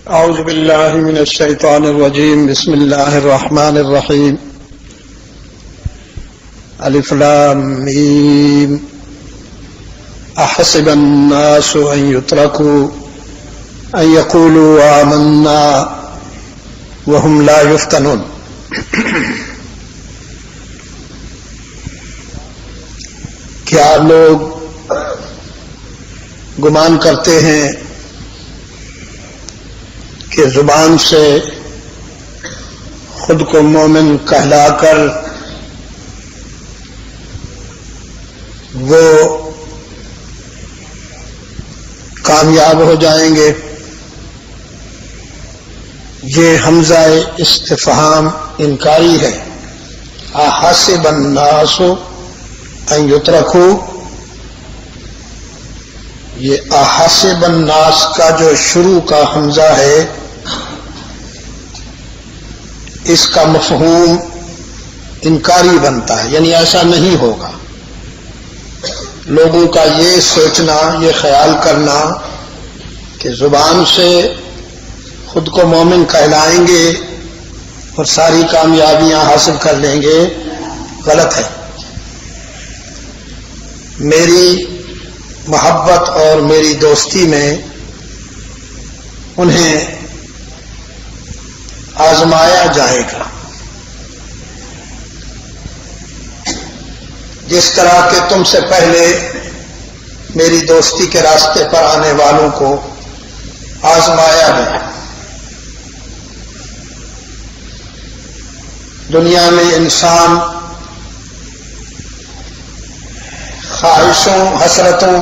أعوذ بالله من الشيطان الرجيم. بسم الله الرحمن الرحيم. ألف لام ميم. أحسب الناس أن يتركوا أن يقولوا آمنا وهم لا يفتنون. کیا لوگ گمان کرتے ہیں کہ زبان سے خود کو مومن کہلا کر وہ کامیاب ہو جائیں گے؟ یہ حمزہ استفہام انکاری ہے. احسب الناس ان یترکوا، یہ احسب الناس کا جو شروع کا حمزہ ہے اس کا مفہوم انکاری بنتا ہے، یعنی ایسا نہیں ہوگا. لوگوں کا یہ سوچنا، یہ خیال کرنا کہ زبان سے خود کو مومن کہلائیں گے اور ساری کامیابیاں حاصل کر لیں گے، غلط ہے. میری محبت اور میری دوستی میں انہیں آزمایا جائے گا. جس طرح کہ تم سے پہلے میری دوستی کے راستے پر آنے والوں کو آزمایا گیا. دنیا میں انسان خواہشوں، حسرتوں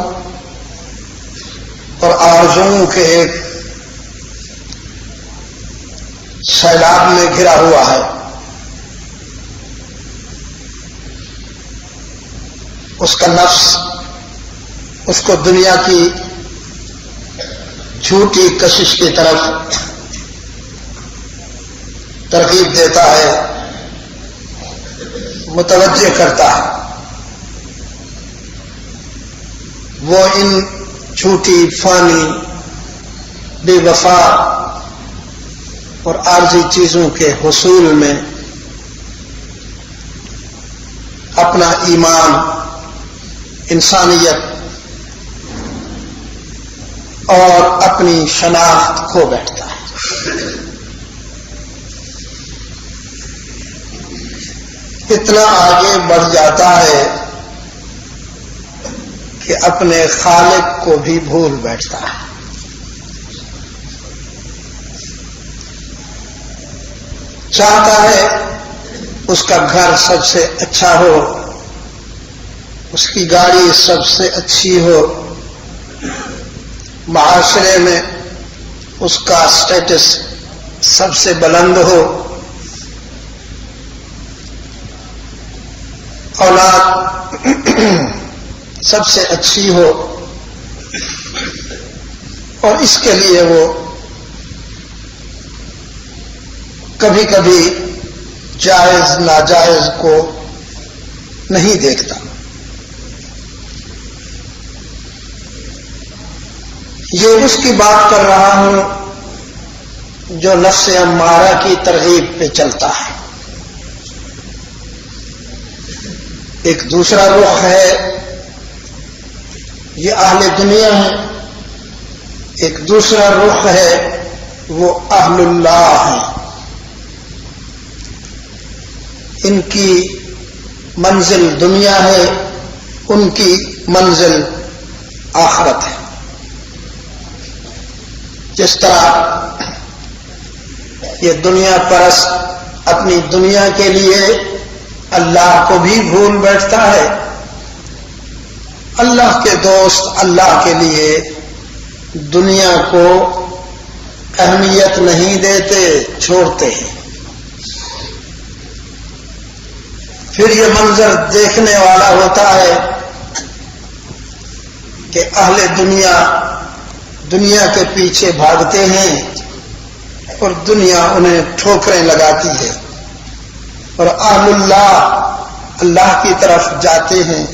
اور آرزوؤں کے ایک سیلاب میں گھرا ہوا ہے. اس کا نفس اس کو دنیا کی جھوٹی کشش کی طرف ترغیب دیتا ہے، متوجہ کرتا ہے. وہ ان جھوٹی، فانی، بے وفا اور عارضی چیزوں کے حصول میں اپنا ایمان، انسانیت اور اپنی شناخت کھو بیٹھتا ہے. اتنا آگے بڑھ جاتا ہے کہ اپنے خالق کو بھی بھول بیٹھتا ہے. چاہتا ہے اس کا گھر سب سے اچھا ہو، اس کی گاڑی سب سے اچھی ہو، معاشرے میں اس کا سٹیٹس سب سے بلند ہو، اولاد سب سے اچھی ہو، اور اس کے لیے وہ کبھی کبھی جائز ناجائز کو نہیں دیکھتا. یہ اس کی بات کر رہا ہوں جو نفس امارہ کی ترغیب پہ چلتا ہے. ایک دوسرا رخ ہے، یہ اہل دنیا ہے. ایک دوسرا رخ ہے، وہ اہل اللہ ہیں. ان کی منزل دنیا ہے، ان کی منزل آخرت ہے. جس طرح یہ دنیا پرست اپنی دنیا کے لیے اللہ کو بھی بھول بیٹھتا ہے، اللہ کے دوست اللہ کے لیے دنیا کو اہمیت نہیں دیتے، چھوڑتے ہیں. پھر یہ منظر دیکھنے والا ہوتا ہے کہ اہل دنیا کے پیچھے بھاگتے ہیں اور دنیا انہیں ٹھوکریں لگاتی ہے، اور اہل اللہ کی طرف جاتے ہیں،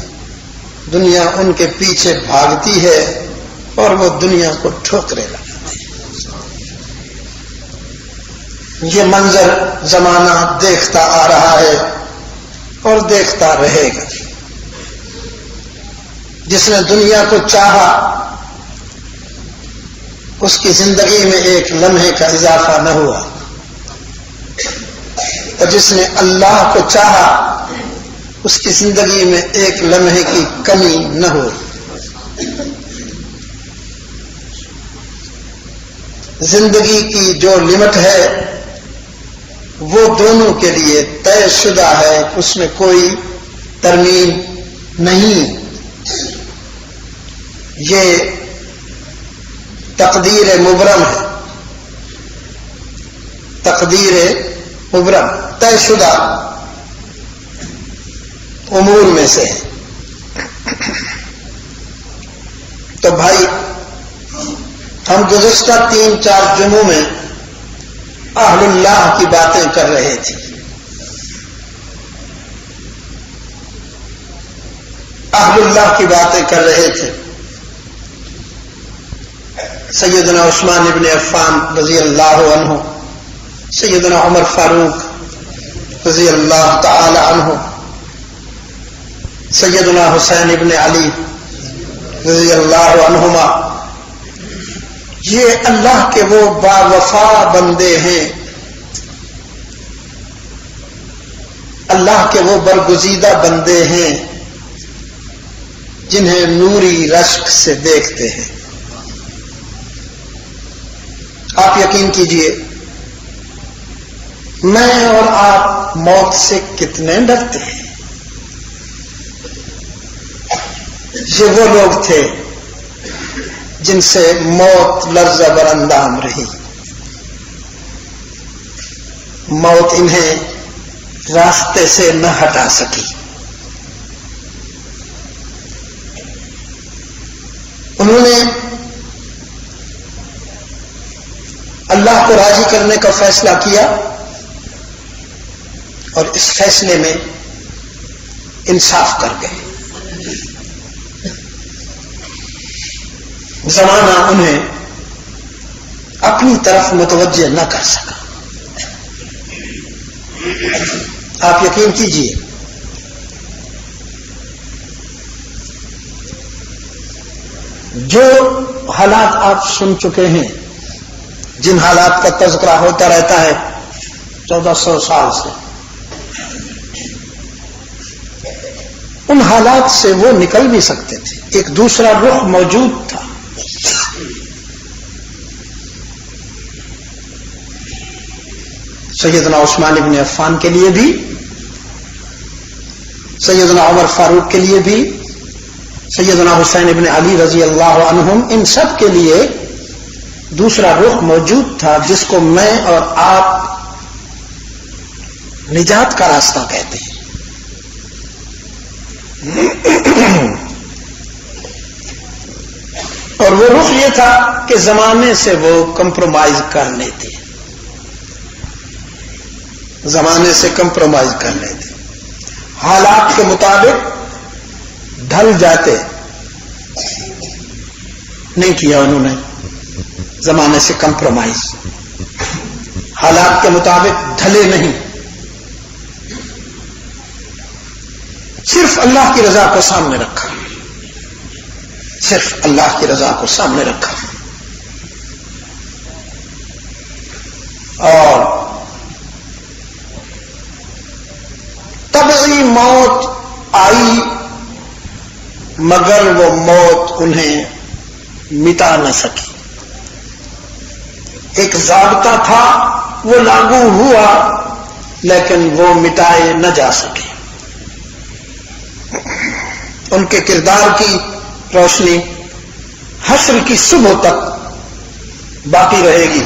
دنیا ان کے پیچھے بھاگتی ہے اور وہ دنیا کو ٹھوکریں لگاتے ہیں. یہ منظر زمانہ دیکھتا آ رہا ہے اور دیکھتا رہے گا۔ جس نے دنیا کو چاہا اس کی زندگی میں ایک لمحے کا اضافہ نہ ہوا، اور جس نے اللہ کو چاہا اس کی زندگی میں ایک لمحے کی کمی نہ ہوئی۔ زندگی کی جو لمٹ ہے وہ دونوں کے لیے طے شدہ ہے، اس میں کوئی ترمیم نہیں۔ یہ تقدیر مبرم ہے، تقدیر مبرم طے شدہ امور میں سے ہے۔ تو بھائی ہم گزشتہ 3-4 جمعوں میں اہل اللہ کی باتیں کر رہے تھے۔ اہل اللہ کی باتیں کر رہے تھے۔ سیدنا عثمان ابن عفان رضی اللہ عنہ، سیدنا عمر فاروق رضی اللہ تعالی عنہ، سیدنا حسین ابن علی رضی اللہ عنہما، یہ اللہ کے وہ باوفا بندے ہیں، اللہ کے وہ برگزیدہ بندے ہیں جنہیں نوری رشک سے دیکھتے ہیں۔ آپ یقین کیجئے میں اور آپ موت سے کتنے ڈرتے ہیں۔ یہ وہ لوگ تھے جن سے موت لرزہ بر اندام رہی، موت انہیں راستے سے نہ ہٹا سکی۔ انہوں نے اللہ کو راضی کرنے کا فیصلہ کیا اور اس فیصلے میں انصاف کر گئے۔ زمانہ انہیں اپنی طرف متوجہ نہ کر سکا۔ آپ یقین کیجئے جو حالات آپ سن چکے ہیں، جن حالات کا تذکرہ ہوتا رہتا ہے 1400 سال سے، ان حالات سے وہ نکل بھی سکتے تھے۔ ایک دوسرا رخ موجود تھا۔ سیدنا عثمان ابن عفان کے لیے بھی، سیدنا عمر فاروق کے لیے بھی، سیدنا حسین ابن علی رضی اللہ عنہم، ان سب کے لیے دوسرا رخ موجود تھا جس کو میں اور آپ نجات کا راستہ کہتے ہیں۔ اور وہ رخ یہ تھا کہ زمانے سے وہ کمپرومائز کر لیتے، زمانے سے کمپرومائز کر لیتے، حالات کے مطابق ڈھل جاتے۔ نہیں کیا انہوں نے زمانے سے کمپرومائز، حالات کے مطابق ڈھلے نہیں، صرف اللہ کی رضا کو سامنے رکھا، صرف اللہ کی رضا کو سامنے رکھا۔ اور طبعی موت آئی مگر وہ موت انہیں مٹا نہ سکی۔ ایک ضابطہ تھا وہ لاگو ہوا لیکن وہ مٹائے نہ جا سکے۔ ان کے کردار کی روشنی حشر کی صبح تک باقی رہے گی،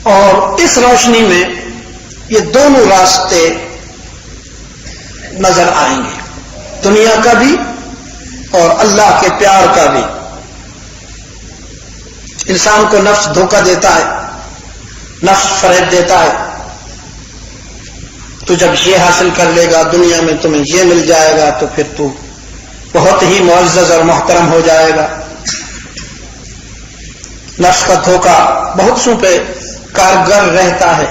اور اس روشنی میں یہ دونوں راستے نظر آئیں گے، دنیا کا بھی اور اللہ کے پیار کا بھی۔ انسان کو نفس دھوکہ دیتا ہے، نفس فریب دیتا ہے، تو جب یہ حاصل کر لے گا دنیا میں تمہیں یہ مل جائے گا تو پھر تو بہت ہی معزز اور محترم ہو جائے گا۔ نفس کا دھوکہ بہت سو پہ کارگر رہتا ہے.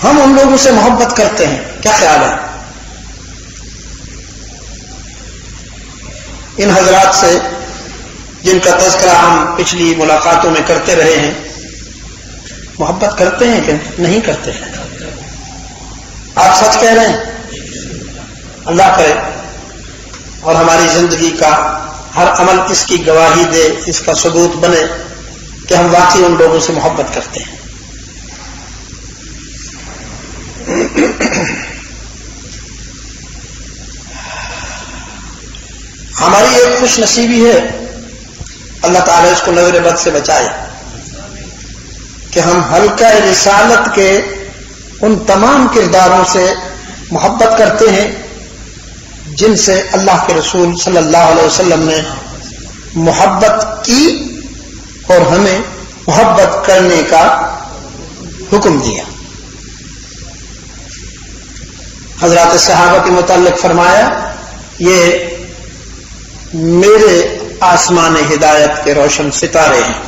ہم ان لوگوں سے محبت کرتے ہیں، کیا خیال ہے؟ ان حضرات سے جن کا تذکرہ ہم پچھلی ملاقاتوں میں کرتے رہے ہیں، محبت کرتے ہیں کہ نہیں کرتے ہیں؟ آپ سچ کہہ رہے ہیں؟ اللہ کرے اور ہماری زندگی کا ہر عمل اس کی گواہی دے، اس کا ثبوت بنے کہ ہم واقعی ان لوگوں سے محبت کرتے ہیں. ہماری ایک خوش نصیبی ہے، اللہ تعالیٰ اس کو نظر بد سے بچائے، کہ ہم حلقہ رسالت کے ان تمام کرداروں سے محبت کرتے ہیں جن سے اللہ کے رسول صلی اللہ علیہ وسلم نے محبت کی اور ہمیں محبت کرنے کا حکم دیا. حضرات صحابہ کے متعلق فرمایا، یہ میرے آسمان ہدایت کے روشن ستارے ہیں،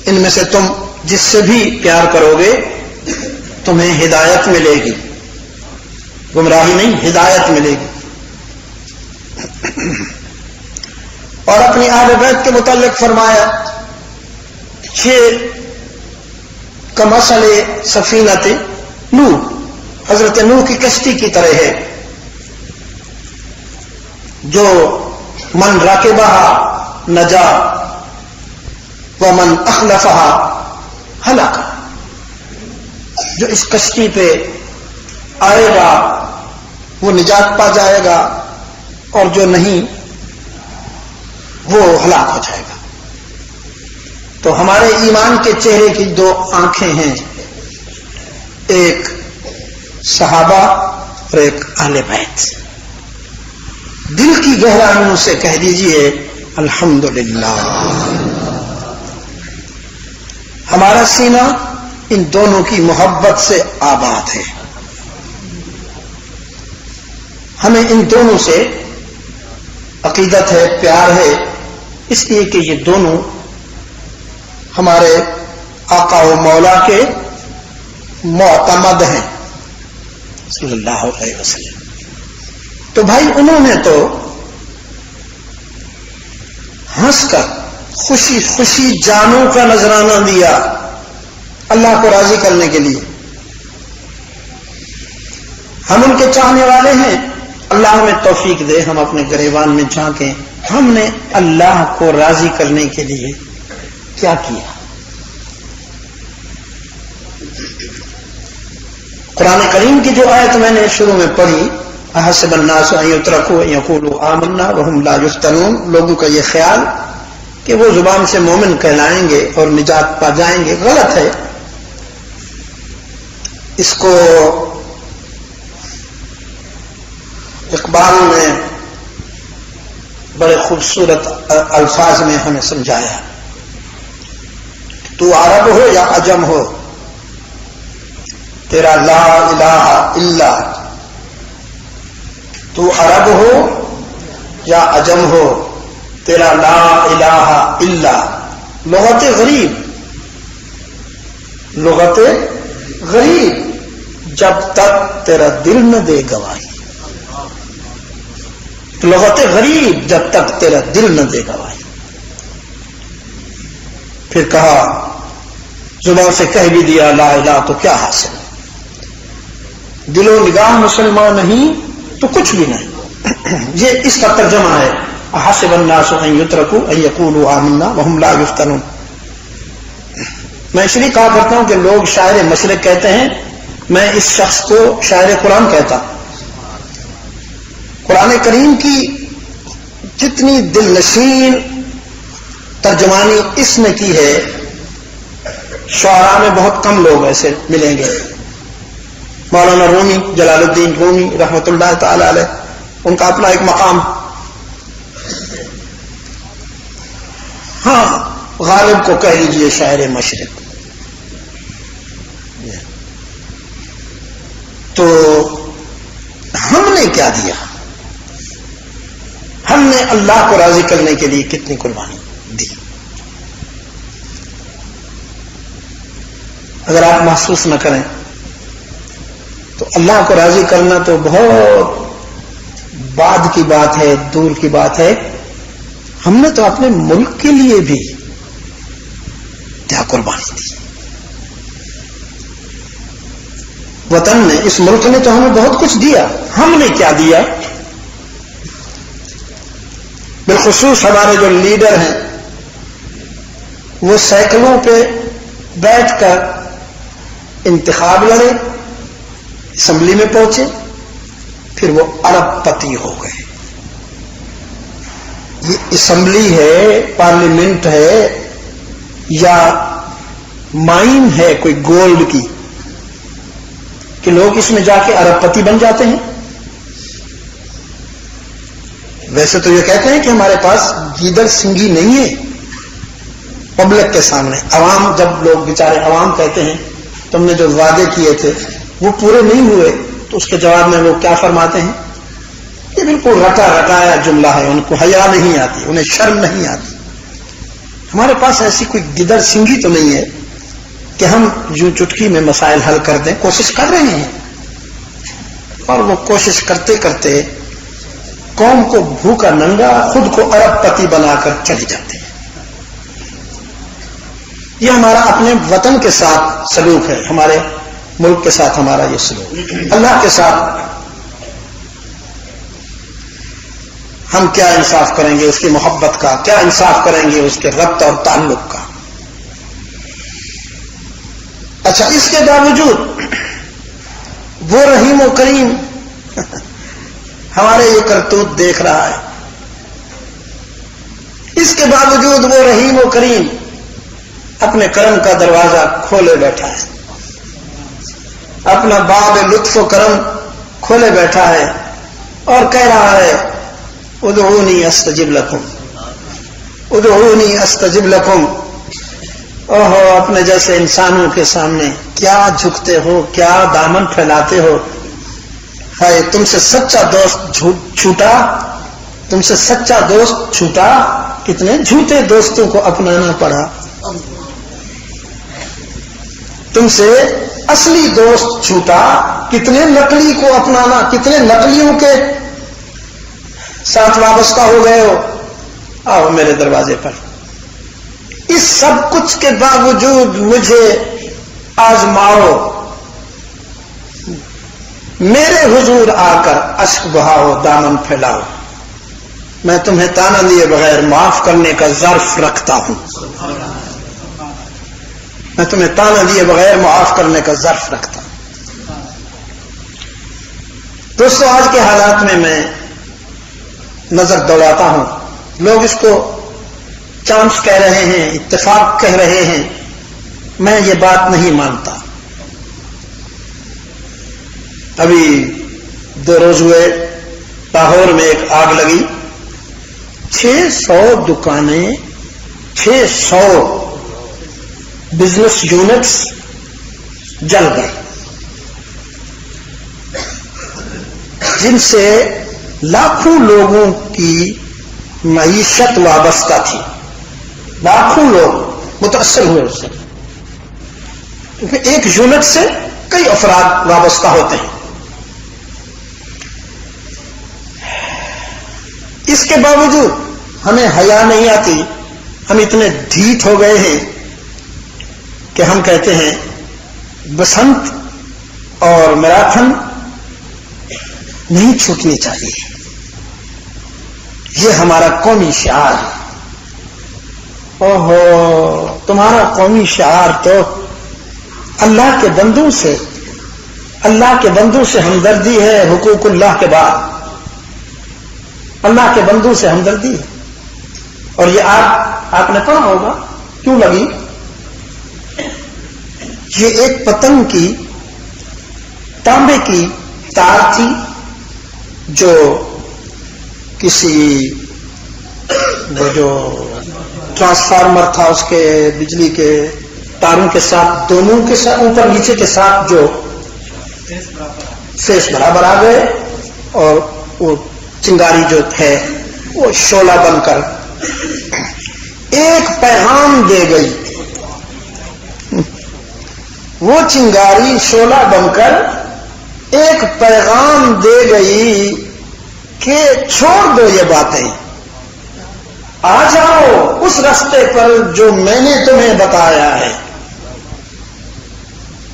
ان میں سے تم جس سے بھی پیار کرو گے تمہیں ہدایت ملے گی، گمراہی نہیں، ہدایت ملے گی. اور اپنی اہل بیت کے متعلق فرمایا، کمثل سفینۃ نوح، حضرت نوح کی کشتی کی طرح ہے، جو من راکبہا نجا ومن اخلفہا ہلاک. جو اس کشتی پہ آئے گا وہ نجات پا جائے گا، اور جو نہیں وہ ہلاک ہو جائے گا. تو ہمارے ایمان کے چہرے کی دو آنکھیں ہیں، ایک صحابہ اور ایک اہل بیت. دل کی گہرائیوں سے کہہ دیجئے الحمدللہ. ہمارا سینہ ان دونوں کی محبت سے آباد ہے. ہمیں ان دونوں سے عقیدت ہے، پیار ہے، اس لیے کہ یہ دونوں ہمارے آقا و مولا کے معتمد ہیں صلی اللہ علیہ وسلم. تو بھائی انہوں نے تو ہنس کر خوشی خوشی جانوں کا نذرانہ دیا اللہ کو راضی کرنے کے لیے. ہم ان کے چاہنے والے ہیں، اللہ ہمیں توفیق دے ہم اپنے گریبان میں جھانکیں، ہم نے اللہ کو راضی کرنے کے لیے کیا کیا. قرآن کریم کی جو آیت میں نے شروع میں پڑھی، احسب الناس ان یترکوا ان یقولوا آمنا وهم لا یفتنون، لوگوں کا یہ خیال کہ وہ زبان سے مومن کہلائیں گے اور نجات پا جائیں گے، غلط ہے. اس کو اقبال نے بڑے خوبصورت الفاظ میں ہمیں سمجھایا، تو عرب ہو یا عجم ہو، تیرا لا الہ الا، تو عرب ہو یا عجم ہو، تیرا لا الہ الا. لغت غریب، لغت غریب جب تک تیرا دل نہ دے گواہی، لغت غریب جب تک تیرا دل نہ دے گواہی. پھر کہا زبان سے کہہ بھی دیا لا الہ تو کیا حاصل، دل و نگاہ مسلمان نہیں تو کچھ بھی نہیں. یہ اس کا ترجمہ ہے احسب الناس ان یترکوا ان یقولوا آمنا وهم لا یفتنون. میں اس لیے کہا کرتا ہوں کہ لوگ شاعر مشرق کہتے ہیں، میں اس شخص کو شاعر قرآن کہتا ہوں. قرآن کریم کی جتنی دل نشین ترجمانی اس نے کی ہے، شعراء میں بہت کم لوگ ایسے ملیں گے. مولانا رومی، جلال الدین رومی رحمۃ اللہ تعالی علیہ، ان کا اپنا ایک مقام. ہاں غالب کو کہہ لیجیے شاعر مشرق. تو ہم نے کیا دیا؟ ہم نے نے اللہ کو راضی کرنے کے لیے کتنی قربانی دی. اگر آپ محسوس نہ کریں تو اللہ کو راضی کرنا تو بہت بعد کی بات ہے, دور کی بات ہے. ہم نے تو اپنے ملک کے لیے بھی کیا قربانی دی. وطن نے, اس ملک نے تو ہمیں بہت کچھ دیا. ہم نے کیا دیا؟ بالخصوص ہمارے جو لیڈر ہیں وہ سائیکلوں پہ بیٹھ کر انتخاب لڑے, اسمبلی میں پہنچے, پھر وہ ارب پتی ہو گئے. یہ اسمبلی ہے, پارلیمنٹ ہے, یا مائن ہے کوئی گولڈ کی کہ لوگ اس میں جا کے ارب پتی بن جاتے ہیں؟ ویسے تو یہ کہتے ہیں کہ ہمارے پاس گیدڑ سنگی نہیں ہے پبلک کے سامنے. عوام, جب لوگ بیچارے عوام کہتے ہیں تم نے جو وعدے کیے تھے وہ پورے نہیں ہوئے, تو اس کے جواب میں وہ کیا فرماتے ہیں؟ یہ بالکل رٹا رٹایا جملہ ہے, ان کو حیا نہیں آتی, انہیں شرم نہیں آتی. ہمارے پاس ایسی کوئی گدڑ سنگی تو نہیں ہے کہ ہم یوں چٹکی میں مسائل حل کر دیں. کوشش کر رہے ہیں, اور وہ کوشش کرتے کرتے قوم کو بھوکا ننگا, خود کو ارب پتی بنا کر چلی جاتے ہیں. یہ ہمارا اپنے وطن کے ساتھ سلوک ہے, ہمارے ملک کے ساتھ ہمارا یہ سلوک. اللہ کے ساتھ ہم کیا انصاف کریں گے اس کی محبت کا, کیا انصاف کریں گے اس کے ربط اور تعلق کا. اچھا, اس کے باوجود وہ رحیم و کریم ہمارے یہ کرتوت دیکھ رہا ہے. اس کے باوجود وہ رحیم و کریم اپنے کرم کا دروازہ کھولے بیٹھا ہے, اپنا باب لطف و کرم کھولے بیٹھا ہے, اور کہہ رہا ہے ادعونی استجب لکم, ادعونی استجب لکم. اوہو, اپنے جیسے انسانوں کے سامنے کیا جھکتے ہو, کیا دامن پھیلاتے ہو. ہائے, تم سے سچا دوست چھوٹا, تم سے سچا دوست چھوٹا, کتنے جھوٹے دوستوں کو اپنانا پڑا. تم سے اصلی دوست چھوٹا, کتنے نقلی کو اپنانا, کتنے نقلیوں کے ساتھ وابستہ ہو گئے ہو. آؤ میرے دروازے پر. اس سب کچھ کے باوجود مجھے آزماؤ, میرے حضور آ کر اشک بہاؤ, دامن پھیلاؤ. میں تمہیں تانا دیے بغیر معاف کرنے کا ظرف رکھتا ہوں. میں تمہیں تانا دیے بغیر معاف کرنے کا ظرف رکھتا ہوں. دوستو, آج کے حالات میں نظر دوڑاتا ہوں, لوگ اس کو چانس کہہ رہے ہیں, اتفاق کہہ رہے ہیں. میں یہ بات نہیں مانتا. ابھی 2 روز ہوئے لاہور میں ایک آگ لگی, 600 دکانیں, 600 بزنس یونٹس جل گئے, جن سے لاکھوں لوگوں کی معیشت وابستہ تھی. لاکھوں لوگ متاثر ہوئے اس سے, کیونکہ ایک یونٹ سے کئی افراد وابستہ ہوتے ہیں. اس کے باوجود ہمیں حیا نہیں آتی. ہم اتنے ڈھیٹ ہو گئے ہیں کہ ہم کہتے ہیں بسنت اور میراتھن نہیں چھوٹنی چاہیے. یہ ہمارا قومی شعار ہے. اوہو, تمہارا قومی شعار تو اللہ کے بندوں سے, اللہ کے بندوں سے ہمدردی ہے. حقوق اللہ کے بعد اللہ کے بندوں سے ہمدردی ہے. اور یہ آپ نے پڑھا ہوگا, کیوں لگی؟ یہ ایک پتنگ کی تانبے کی تار تھی جو کسی وہ جو ٹرانسفارمر تھا اس کے بجلی کے تاروں کے ساتھ, دونوں کے ساتھ اوپر نیچے کے ساتھ جو فیس برابر آ گئے, اور وہ چنگاری جو ہے وہ شعلہ بن کر ایک پیغام دے گئی. وہ چنگاری شعلہ بن کر ایک پیغام دے گئی کہ چھوڑ دو یہ باتیں، آ جاؤ اس راستے پر جو میں نے تمہیں بتایا ہے.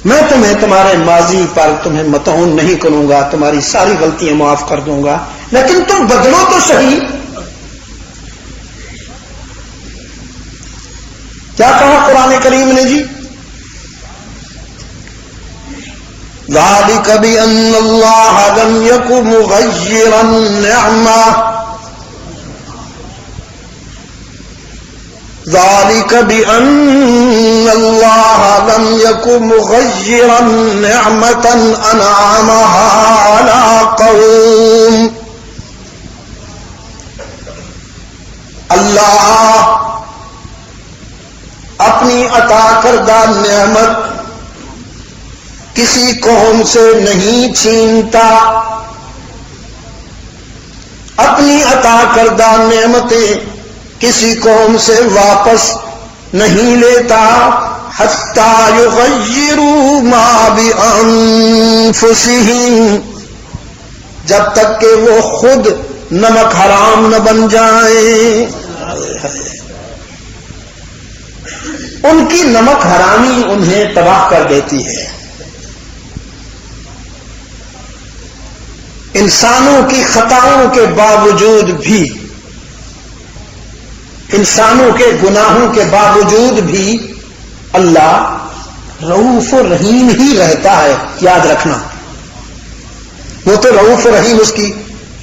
میں تمہیں تمہارے ماضی پر تمہیں مطعون نہیں کروں گا، تمہاری ساری غلطیاں معاف کر دوں گا، لیکن تم بدلو تو صحیح. کیا کہا قرآن کریم نے جی؟ ذَلِكَ بِأَنَّ اللَّهَ لَمْ يَكُ مُغَيِّرًا نِعْمَةً ذَلِكَ بِأَنَّ اللَّهَ لَمْ يَكُ مُغَيِّرًا نِعْمَةً أَنْعَمَهَا عَلَىٰ قَوْمٍ. اللہ اپنی عطا کردہ نعمت کسی قوم سے نہیں چھینتا، اپنی عطا کردہ نعمتیں کسی قوم سے واپس نہیں لیتا، حتیٰ یغیروا ما بانفسہم، جب تک کہ وہ خود نمک حرام نہ بن جائیں. ان کی نمک حرامی انہیں تباہ کر دیتی ہے. انسانوں کی خطاؤں کے باوجود بھی، انسانوں کے گناہوں کے باوجود بھی اللہ رؤوف و رحیم ہی رہتا ہے. یاد رکھنا، وہ تو رؤوف و رحیم اس کی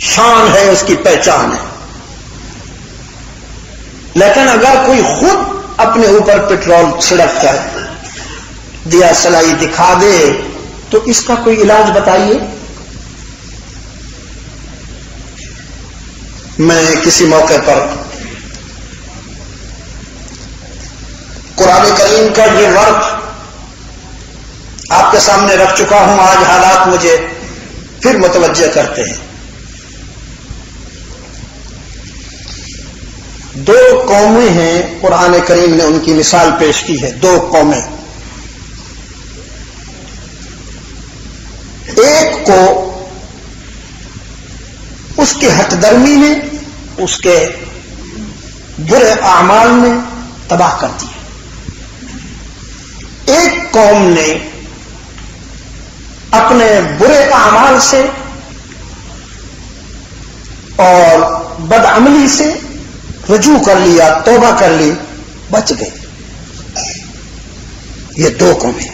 شان ہے، اس کی پہچان ہے. لیکن اگر کوئی خود اپنے اوپر پیٹرول چھڑک کر دیا سلائی دکھا دے تو اس کا کوئی علاج بتائیے. میں کسی موقع پر قرآن کریم کا یہ ورق آپ کے سامنے رکھ چکا ہوں. آج حالات مجھے پھر متوجہ کرتے ہیں. دو قومیں ہیں، قرآن کریم نے ان کی مثال پیش کی ہے. دو قومیں، ایک کو اس کے ہٹ درمی نے، اس کے برے اعمال نے تباہ کر دیا. ایک قوم نے اپنے برے اعمال سے اور بدعملی سے رجوع کر لیا، توبہ کر لی، بچ گئے. یہ دو قومیں.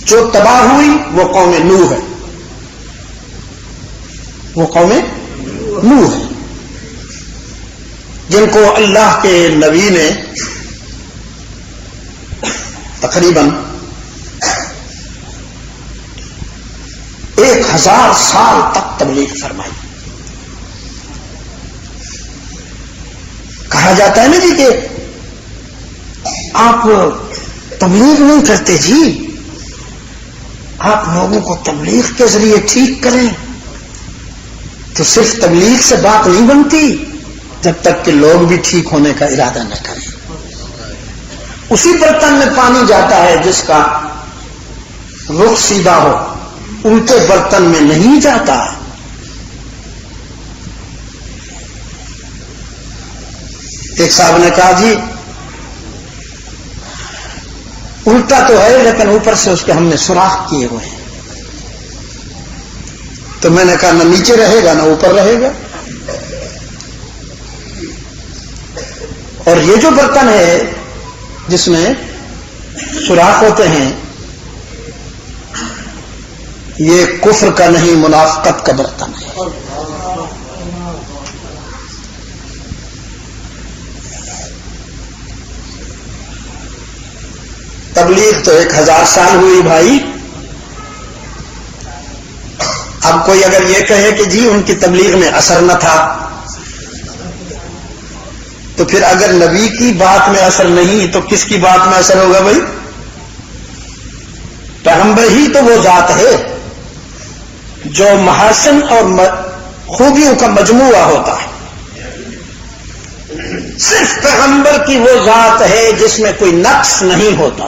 جو تباہ ہوئی وہ قوم نوح ہے، وہ قوم نوح ہے، جن کو اللہ کے نبی نے تقریباً 1000 سال تک تبلیغ فرمائی. کہا جاتا ہے نا جی کہ آپ تبلیغ نہیں کرتے جی، آپ لوگوں کو تبلیغ کے ذریعے ٹھیک کریں. تو صرف تبلیغ سے بات نہیں بنتی جب تک کہ لوگ بھی ٹھیک ہونے کا ارادہ نہ کریں. اسی برتن میں پانی جاتا ہے جس کا رخ سیدھا ہو، الٹے برتن میں نہیں جاتا. ایک صاحب نے کہا جی الٹا تو ہے لیکن اوپر سے اس کے ہم نے سوراخ کیے ہوئے ہیں. تو میں نے کہا نہ نیچے رہے گا نہ اوپر رہے گا. اور یہ جو برتن ہے جس میں سوراخ ہوتے ہیں یہ کفر کا نہیں منافقت کا برتن ہے. تبلیغ تو 1000 سال ہوئی بھائی. اب کوئی اگر یہ کہے کہ جی ان کی تبلیغ میں اثر نہ تھا تو پھر اگر نبی کی بات میں اثر نہیں تو کس کی بات میں اثر ہوگا بھائی؟ پیغمبر ہی تو وہ ذات ہے جو محاسن اور خوبیوں کا مجموعہ ہوتا ہے. صرف پیغمبر کی وہ ذات ہے جس میں کوئی نقص نہیں ہوتا.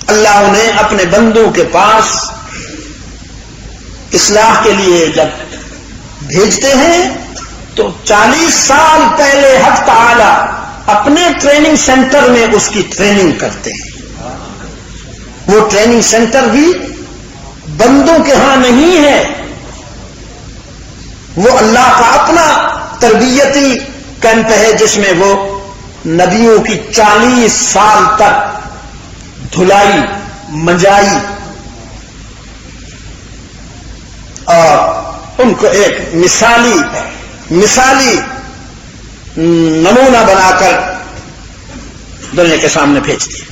اللہ انہیں اپنے بندوں کے پاس اصلاح کے لیے جب بھیجتے ہیں تو 40 سال پہلے حق تعالی اپنے ٹریننگ سینٹر میں اس کی ٹریننگ کرتے ہیں. وہ ٹریننگ سینٹر بھی بندوں کے ہاں نہیں ہے، وہ اللہ کا اپنا تربیتی کیمپ ہے جس میں وہ نبیوں کی 40 سال تک دھلائی منجائی اور ان کو ایک مثالی نمونہ بنا کر دنیا کے سامنے بھیجتی ہے.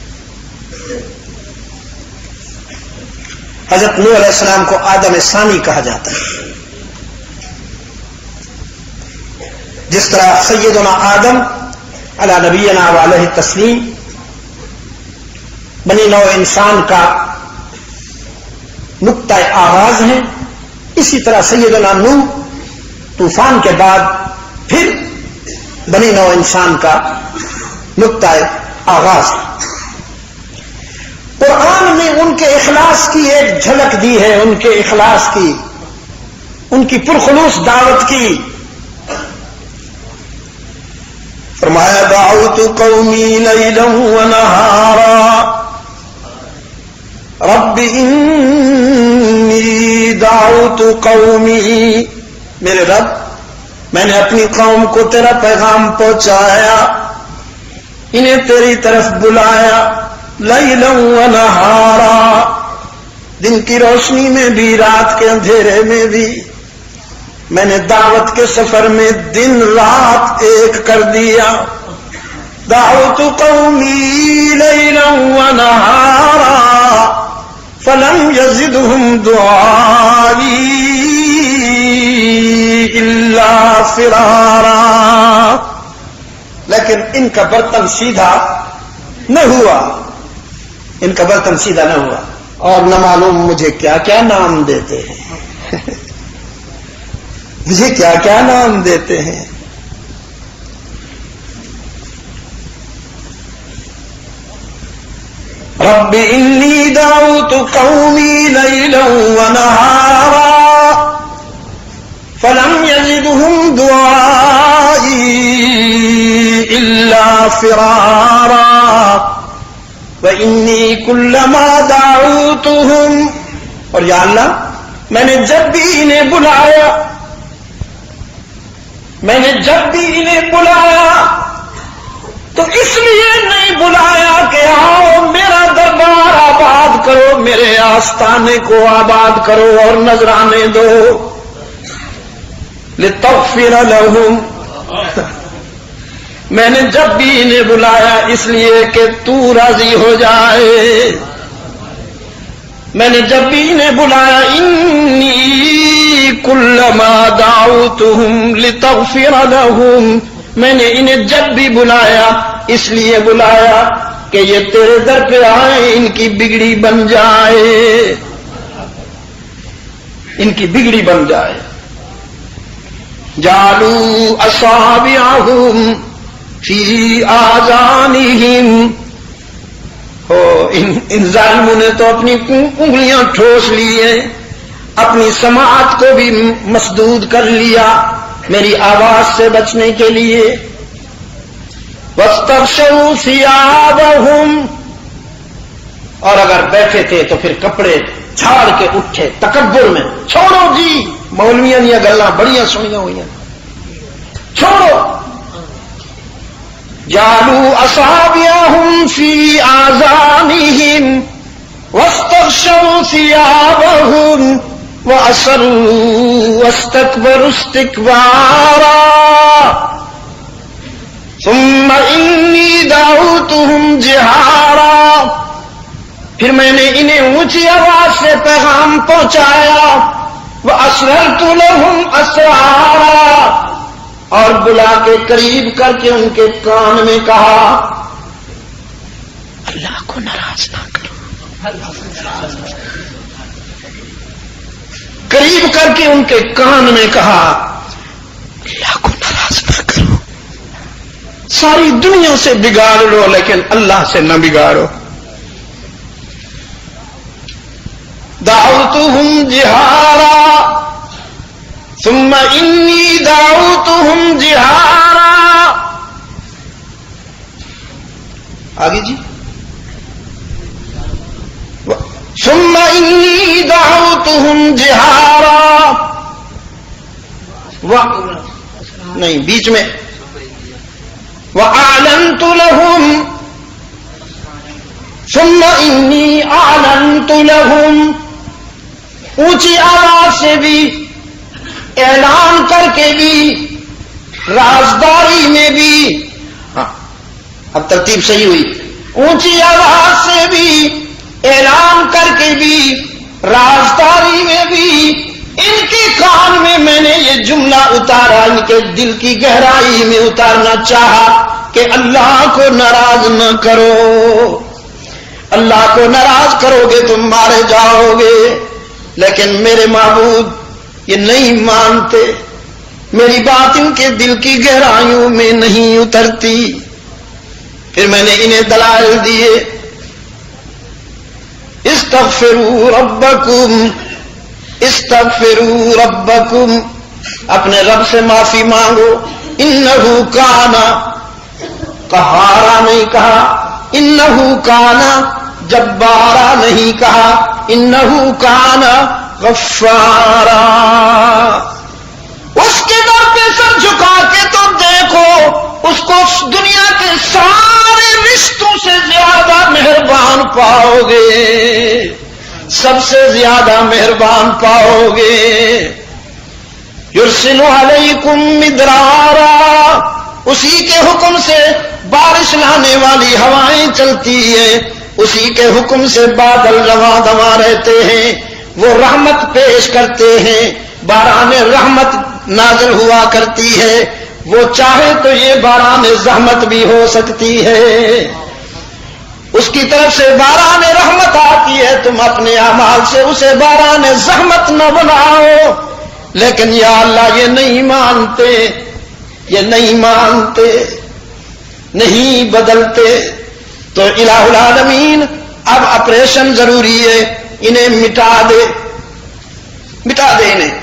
حضرت نوح علیہ السلام کو آدم ثانی کہا جاتا ہے. جس طرح سیدنا آدم علی نبینا وعلیہ التسلیم بنی نوع انسان کا نقطہ آغاز ہے، اسی طرح سیدنا نوح طوفان کے بعد پھر بنی نوع انسان کا نقطہ آغاز ہے. قرآن نے ان کے اخلاص کی ایک جھلک دی ہے، ان کے اخلاص کی، ان کی پرخلوص دعوت کی. فرمایا دعوت قومی لیلا ونہارا رب انی دعوت قومی، میرے رب میں نے اپنی قوم کو تیرا پیغام پہنچایا، انہیں تیری طرف بلایا، لیلا ونہارا، دن کی روشنی میں بھی رات کے اندھیرے میں بھی. میں نے دعوت کے سفر میں دن رات ایک کر دیا. دعوت قومی لیلا ونہارا فلم یزدہم دعائی الا فرارا، لیکن ان کا برتن سیدھا نہ ہوا، ان کا برتن سیدھا نہ ہوا. اور نہ معلوم مجھے کیا کیا نام دیتے ہیں مجھے کیا کیا نام دیتے ہیں. رب انی دعوت قومی لیلا ونہارا فلم یزدہم دعائی الا فرارا وانی کلما دعوتہم، اور یا اللہ میں نے جب بھی انہیں بلایا، میں نے جب بھی انہیں بلایا تو اس لیے نہیں بلایا کہ آؤ میرا دربار آباد کرو، میرے آستانے کو آباد کرو اور نذرانے دو. لتغفر لہم، میں نے جب بھی انہیں بلایا اس لیے کہ تو راضی ہو جائے. میں نے جب بھی انہیں بلایا انی کلما دعوتہم لتغفر لہم، میں نے انہیں جب بھی بلایا اس لیے بلایا کہ یہ تیرے در پہ آئے، ان کی بگڑی بن جائے، ان کی بگڑی بن جائے. جعلوا اصابعہم فی آذانہم، ان ظالموں نے تو اپنی انگلیاں ٹھوس لیے، اپنی سماعت کو بھی مسدود کر لیا میری آواز سے بچنے کے لیے. واستغشوا ثیابہم، اور اگر بیٹھے تھے تو پھر کپڑے جھاڑ کے اٹھے تکبر میں. چھوڑو جی مولویاں یہ گلاں بڑیاں سنیاں ہوئی ہیں، چھوڑو. جعلوا اصابعہم فی آذانہم واستغشوا ثیابہم وَأَسَرُّوا وَاسْتَكْبَرُوا اسْتِكْبَارًا ثُمَّ إِنِّي دَعَوْتُهُمْ جِهَارًا، پھر میں نے انہیں اونچی آواز سے پیغام پہنچایا. وَأَسْرَرْتُ لَهُمْ أَسْرَارًا، اور بلا کے قریب کر کے ان کے کان میں کہا اللہ کو ناراض نہ کرو، قریب کر کے ان کے کان میں کہا اللہ کو ناراض نہ کرو، ساری دنیا سے بگاڑ لو لیکن اللہ سے نہ بگاڑو۔ دعوتهم جہارا ثم انی دعوتهم جہارا۔ آگے جی، ثم انی دعوتهم جہارا، نہیں بیچ میں، وَأَعْلَنْتُ لَهُمْ ثُمَّ إِنِّي أَعْلَنْتُ لَهُمْ، اونچی آواز سے بھی، اعلان کر کے بھی، رازداری میں بھی، ہاں اب ترتیب صحیح ہوئی، اونچی آواز سے بھی، اعلان کر کے بھی، رازداری میں بھی، ان کے کان میں نے یہ جملہ اتارا، ان کے دل کی گہرائی میں اتارنا چاہا کہ اللہ کو ناراض نہ کرو، اللہ کو ناراض کرو گے تم مارے جاؤ گے۔ لیکن میرے معبود یہ نہیں مانتے، میری بات ان کے دل کی گہرائیوں میں نہیں اترتی۔ پھر میں نے انہیں دلائل دیے، استغفروا ربکم، استغفروا ربکم، اپنے رب سے معافی مانگو، انہو کانا، قہارا نہیں کہا، انہو کانا جبارا نہیں کہا، انہو کانا غفارا۔ اس کے در پہ سر جھکا کے تو دیکھو، اس کو دنیا کے سارے رشتوں سے زیادہ مہربان پاؤ گے، سب سے زیادہ مہربان پاؤ گے۔ یرسل علیکم مدرارا، اسی کے حکم سے بارش لانے والی ہوائیں چلتی ہیں، اسی کے حکم سے بادل رواں دواں رہتے ہیں، وہ رحمت پیش کرتے ہیں، باران رحمت نازل ہوا کرتی ہے، وہ چاہے تو یہ باران زحمت بھی ہو سکتی ہے، اس کی طرف سے باران رحمت آتی ہے، تم اپنے اعمال سے اسے باران زحمت نہ بناؤ۔ لیکن یا اللہ یہ نہیں مانتے، یہ نہیں مانتے، نہیں بدلتے، تو الہ العالمین اب آپریشن ضروری ہے، انہیں مٹا دے، مٹا دے انہیں۔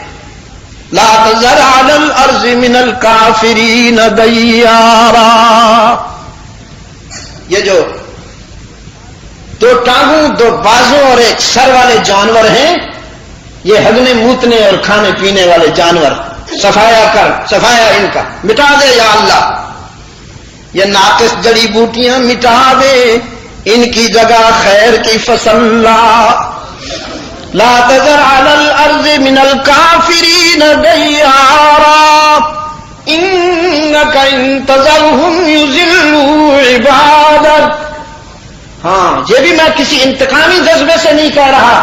لا تذر علی الارض من الکافرین دیارا، یہ جو دو ٹانگوں دو بازوں اور ایک سر والے جانور ہیں، یہ ہگنے موتنے اور کھانے پینے والے جانور، صفایا کر، صفایا ان کا مٹا دے یا اللہ۔ یہ ناقص جڑی بوٹیاں مٹا دے، ان کی جگہ خیر کی فصل لا۔ لا تذر علی الارض من الکافرین دیارا انک ان تذرہم یضلوا عبادک۔ ہاں یہ بھی میں کسی انتقامی جذبے سے نہیں کہہ رہا،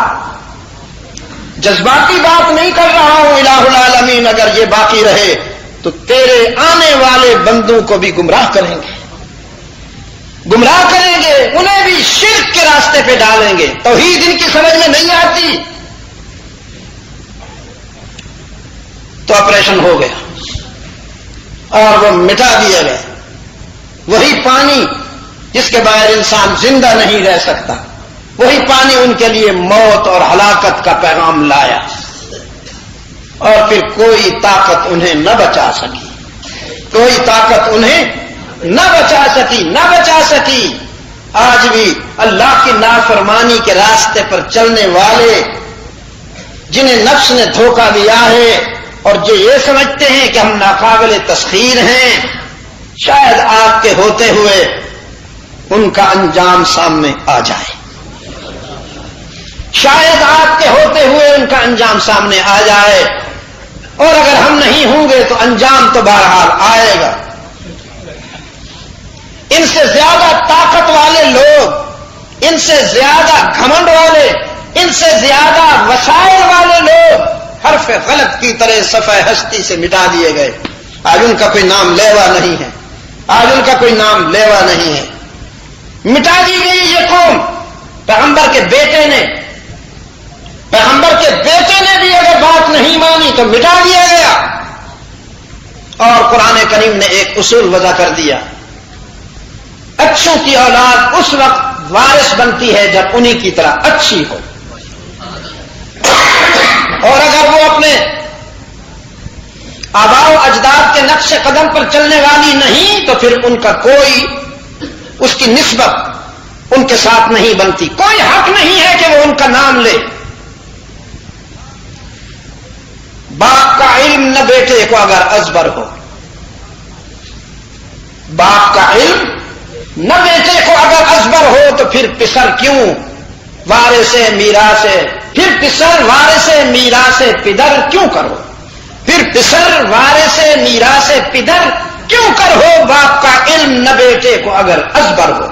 جذباتی بات نہیں کر رہا ہوں۔ الہ العالمین اگر یہ باقی رہے تو تیرے آنے والے بندوں کو بھی گمراہ کریں گے، گمراہ کریں گے، انہیں بھی شرک کے راستے پہ ڈالیں گے، توحید ان کی سمجھ میں نہیں آتی۔ تو آپریشن ہو گیا اور وہ مٹا دیے گئے۔ وہی پانی جس کے بغیر انسان زندہ نہیں رہ سکتا، وہی پانی ان کے لیے موت اور ہلاکت کا پیغام لایا، اور پھر کوئی طاقت انہیں نہ بچا سکی، کوئی طاقت انہیں نہ بچا سکی، نہ بچا سکی۔ آج بھی اللہ کی نافرمانی کے راستے پر چلنے والے جنہیں نفس نے دھوکہ دیا ہے اور جو یہ سمجھتے ہیں کہ ہم ناقابل تسخیر ہیں، شاید آپ کے ہوتے ہوئے ان کا انجام سامنے آ جائے، شاید آپ کے ہوتے ہوئے ان کا انجام سامنے آ جائے، اور اگر ہم نہیں ہوں گے تو انجام تو بہرحال آئے گا۔ ان سے زیادہ طاقت والے لوگ، ان سے زیادہ گھمنڈ والے، ان سے زیادہ وسائل والے لوگ حرف غلط کی طرح صفحہ ہستی سے مٹا دیے گئے۔ آج ان کا کوئی نام لیوا نہیں ہے، آج ان کا کوئی نام لیوا نہیں ہے، مٹا دی گئی یہ قوم۔ پیغمبر کے بیٹے نے پیغمبر کے بیٹے نے بھی اگر بات نہیں مانی تو مٹا دیا گیا. اور قرآن کریم نے ایک اصول وضع کر دیا، اچھوں کی اولاد اس وقت وارث بنتی ہے جب انہی کی طرح اچھی ہو، اور اگر وہ اپنے آباء و اجداد کے نقش قدم پر چلنے والی نہیں تو پھر ان کا کوئی اس کی نسبت ان کے ساتھ نہیں بنتی، کوئی حق نہیں ہے کہ وہ ان کا نام لے. باپ کا علم نہ بیٹے کو اگر ازبر ہو، باپ کا علم نہ بیٹے کو اگر ازبر ہو تو پھر پسر کیوں وارث میراث، پھر پسر وارث میراث پدر کیوں کرو، پھر پسر وارث میراث پدر کیوں کر ہو، باپ کا علم نہ بیٹے کو اگر ازبر ہو.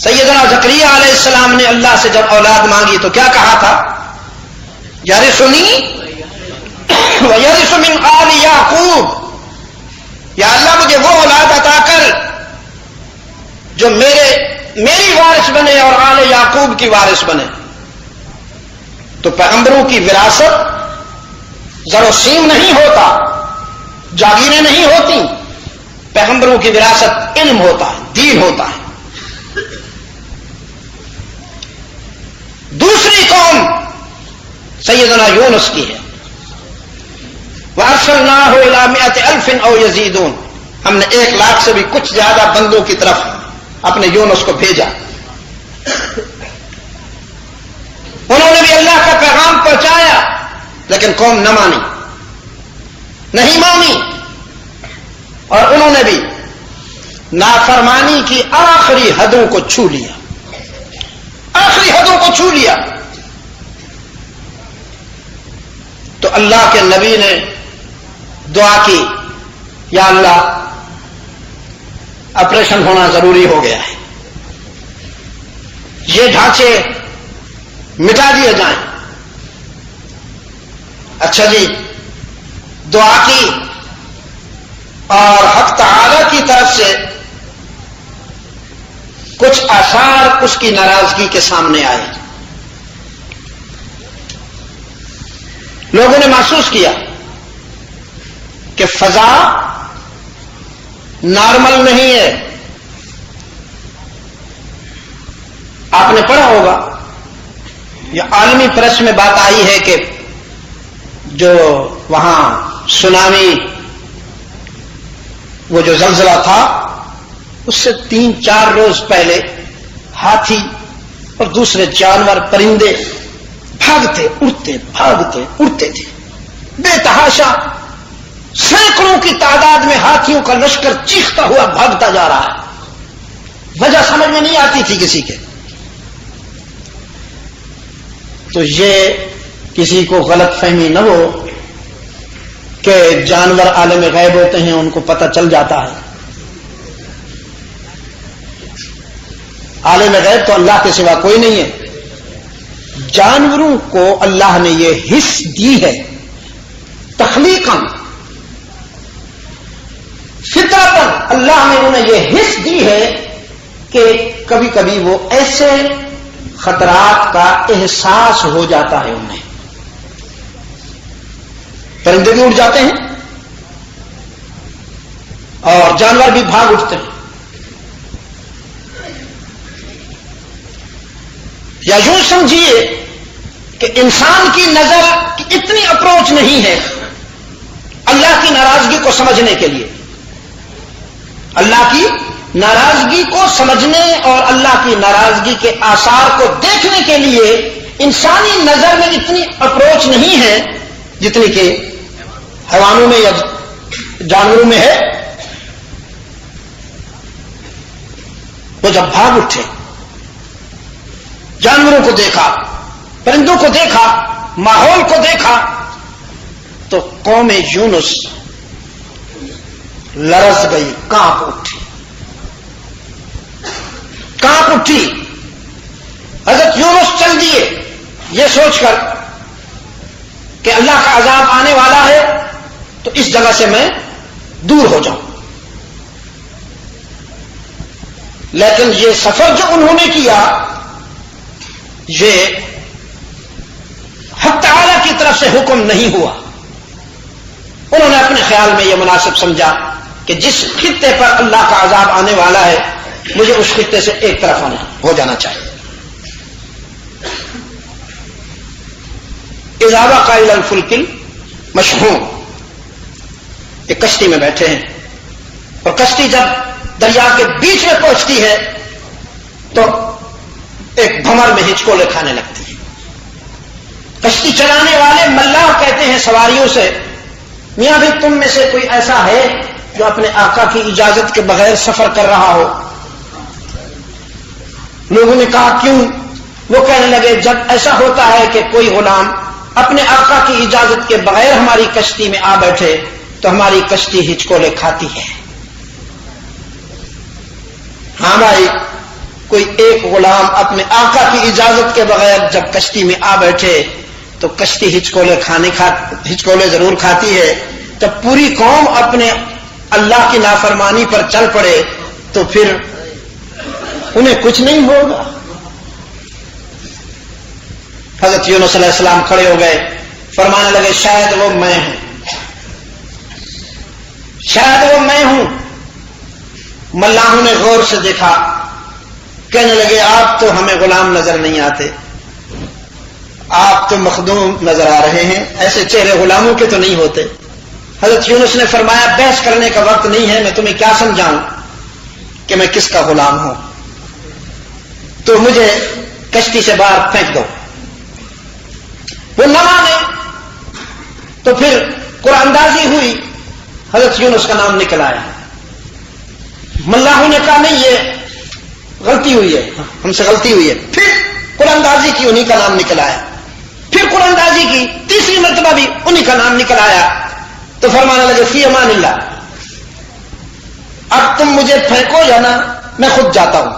سیدنا زکریا علیہ السلام نے اللہ سے جب اولاد مانگی تو کیا کہا تھا؟ یرثنی ویرث من آل یعقوب، یا اللہ مجھے وہ اولاد عطا کر جو میری وارث بنے اور آل یعقوب کی وارث بنے. تو پیغمبروں کی وراثت زر و سیم نہیں ہوتا، جاگیریں نہیں ہوتی، پیغمبروں کی وراثت علم ہوتا ہے، دین ہوتا ہے. دوسری قوم سیدنا یونس کی ہے، وَأَرْسَلْنَاهُ إِلَىٰ مِائَةِ أَلْفٍ أَوْ يَزِيدُونَ، ہم نے 1,00,000 سے بھی کچھ زیادہ بندوں کی طرف اپنے یونس کو بھیجا. انہوں نے بھی اللہ کا پیغام پہنچایا لیکن قوم نہ مانی، نہیں مانی، اور انہوں نے بھی نافرمانی کی آخری حدوں کو چھو لیا، آخری حدوں کو چھو لیا. تو اللہ کے نبی نے دعا کی، یا اللہ آپریشن ہونا ضروری ہو گیا ہے، یہ ڈھانچے مٹا دیے جائیں. اچھا جی، دعا کی اور حق تعالی کی طرف سے کچھ آثار اس کی ناراضگی کے سامنے آئے. لوگوں نے محسوس کیا کہ فضا نارمل نہیں ہے. آپ نے پڑھا ہوگا، یہ عالمی پریس میں بات آئی ہے کہ جو وہاں سونامی، وہ جو زلزلہ تھا اس سے 3-4 روز پہلے ہاتھی اور دوسرے جانور پرندے بھاگتے اڑتے تھے بے تحاشا. سینکڑوں کی تعداد میں ہاتھیوں کا لشکر چیختا ہوا بھاگتا جا رہا ہے، وجہ سمجھ میں نہیں آتی تھی کسی کے. تو یہ کسی کو غلط فہمی نہ ہو کہ جانور عالم غیب ہوتے ہیں، ان کو پتہ چل جاتا ہے. عالم غیب تو اللہ کے سوا کوئی نہیں ہے. جانوروں کو اللہ نے یہ حس دی ہے تخلیقاً، فطرتاً اللہ نے انہیں یہ حس دی ہے کہ کبھی کبھی وہ ایسے خطرات کا احساس ہو جاتا ہے انہیں. پرندے بھی اڑ جاتے ہیں اور جانور بھی بھاگ اٹھتے ہیں. یا یوں سمجھیے کہ انسان کی نظر کی اتنی اپروچ نہیں ہے اللہ کی ناراضگی کو سمجھنے کے لیے. اللہ کی ناراضگی کو سمجھنے اور اللہ کی ناراضگی کے آثار کو دیکھنے کے لیے انسانی نظر میں اتنی اپروچ نہیں ہے جتنی کہ حیوانوں میں یا جانوروں میں ہے. وہ جب بھاگ اٹھے، جانوروں کو دیکھا، پرندوں کو دیکھا، ماحول کو دیکھا، تو قوم یونس لرز گئی، کانپ اٹھی. حضرت یونس چل دیے یہ سوچ کر کہ اللہ کا عذاب آنے والا ہے تو اس جگہ سے میں دور ہو جاؤں. لیکن یہ سفر جو انہوں نے کیا یہ حق تعالی کی طرف سے حکم نہیں ہوا. انہوں نے اپنے خیال میں یہ مناسب سمجھا کہ جس خطے پر اللہ کا عذاب آنے والا ہے مجھے اس خطے سے ایک طرف ہو جانا چاہیے. اذا قائل الفلک مشحون، ایک کشتی میں بیٹھے ہیں اور کشتی جب دریا کے بیچ میں پہنچتی ہے تو ایک بھمر میں ہچکولے کھانے لگتی ہے. کشتی چلانے والے ملاح کہتے ہیں سواریوں سے، میاں بھی تم میں سے کوئی ایسا ہے جو اپنے آقا کی اجازت کے بغیر سفر کر رہا ہو؟ لوگوں نے کہا کیوں؟ وہ کہنے لگے جب ایسا ہوتا ہے کہ کوئی غلام اپنے آقا کی اجازت کے بغیر ہماری کشتی میں آ بیٹھے تو ہماری کشتی ہچکولے کھاتی ہے. ہاں بھائی، کوئی ایک غلام اپنے آقا کی اجازت کے بغیر جب کشتی میں آ بیٹھے تو کشتی ہچکولے ضرور کھاتی ہے. جب پوری قوم اپنے اللہ کی نافرمانی پر چل پڑے تو پھر انہیں کچھ نہیں ہوگا. حضرت یونس علیہ السلام کھڑے ہو گئے، فرمانے لگے شاید وہ میں ہوں، شاید وہ میں ہوں. ملاحوں نے غور سے دیکھا، کہنے لگے آپ تو ہمیں غلام نظر نہیں آتے، آپ تو مخدوم نظر آ رہے ہیں، ایسے چہرے غلاموں کے تو نہیں ہوتے. حضرت یونس نے فرمایا بحث کرنے کا وقت نہیں ہے، میں تمہیں کیا سمجھاؤں کہ میں کس کا غلام ہوں، تو مجھے کشتی سے باہر پھینک دو. وہ نہ مانے تو پھر قرآن اندازی ہوئی، حضرت یونس کا نام نکل آیا. ملاحوں نے کہا نہیں یہ غلطی ہوئی ہے، ہم سے غلطی ہوئی ہے. پھر قرآن اندازی کی، انہی کا نام نکل آیا. پھر قرآن اندازی کی، تیسری مرتبہ بھی انہی کا نام نکل آیا. تو فرمانے لگے فی امان اللہ، اب تم مجھے پھینکو یا نہ میں خود جاتا ہوں.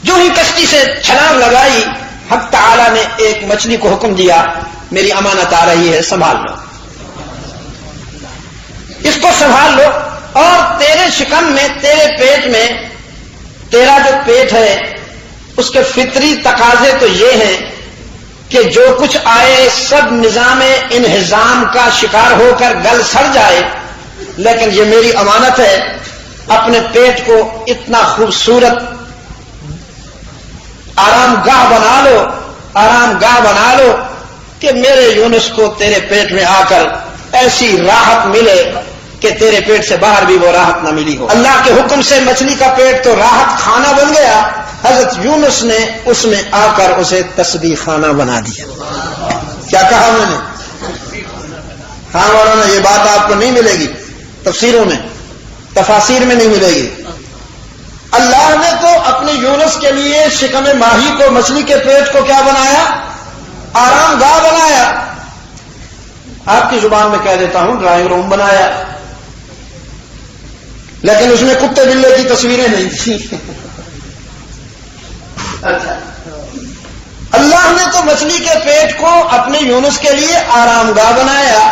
جو ہی کشتی سے چھلانگ لگائی، حق تعالی نے ایک مچھلی کو حکم دیا میری امانت آ رہی ہے، سنبھال لو، اس کو سنبھال لو. اور تیرے شکم میں، تیرے پیٹ میں، تیرا جو پیٹ ہے اس کے فطری تقاضے تو یہ ہیں کہ جو کچھ آئے سب نظام انہضام کا شکار ہو کر گل سڑ جائے، لیکن یہ میری امانت ہے. اپنے پیٹ کو اتنا خوبصورت آرام گاہ بنا لو، آرام گاہ بنا لو کہ میرے یونس کو تیرے پیٹ میں آ کر ایسی راحت ملے کہ تیرے پیٹ سے باہر بھی وہ راحت نہ ملی ہو. اللہ کے حکم سے مچھلی کا پیٹ تو راحت خانہ بن گیا، حضرت یونس نے اس میں آ کر اسے تسبیح خانہ بنا دیا. کیا کہا میں نے؟ ہاں مولانا یہ بات آپ کو نہیں ملے گی تفسیروں میں، تفاسیر میں نہیں ملے گی. اللہ نے تو اپنے یونس کے لیے شکم ماہی کو، مچھلی کے پیٹ کو کیا بنایا؟ آرام گاہ بنایا. آپ کی زبان میں کہہ دیتا ہوں ڈرائنگ روم بنایا، لیکن اس میں کتے بلے کی تصویریں نہیں تھی. اچھا، اللہ نے تو مچھلی کے پیٹ کو اپنے یونس کے لیے آرام گاہ بنایا،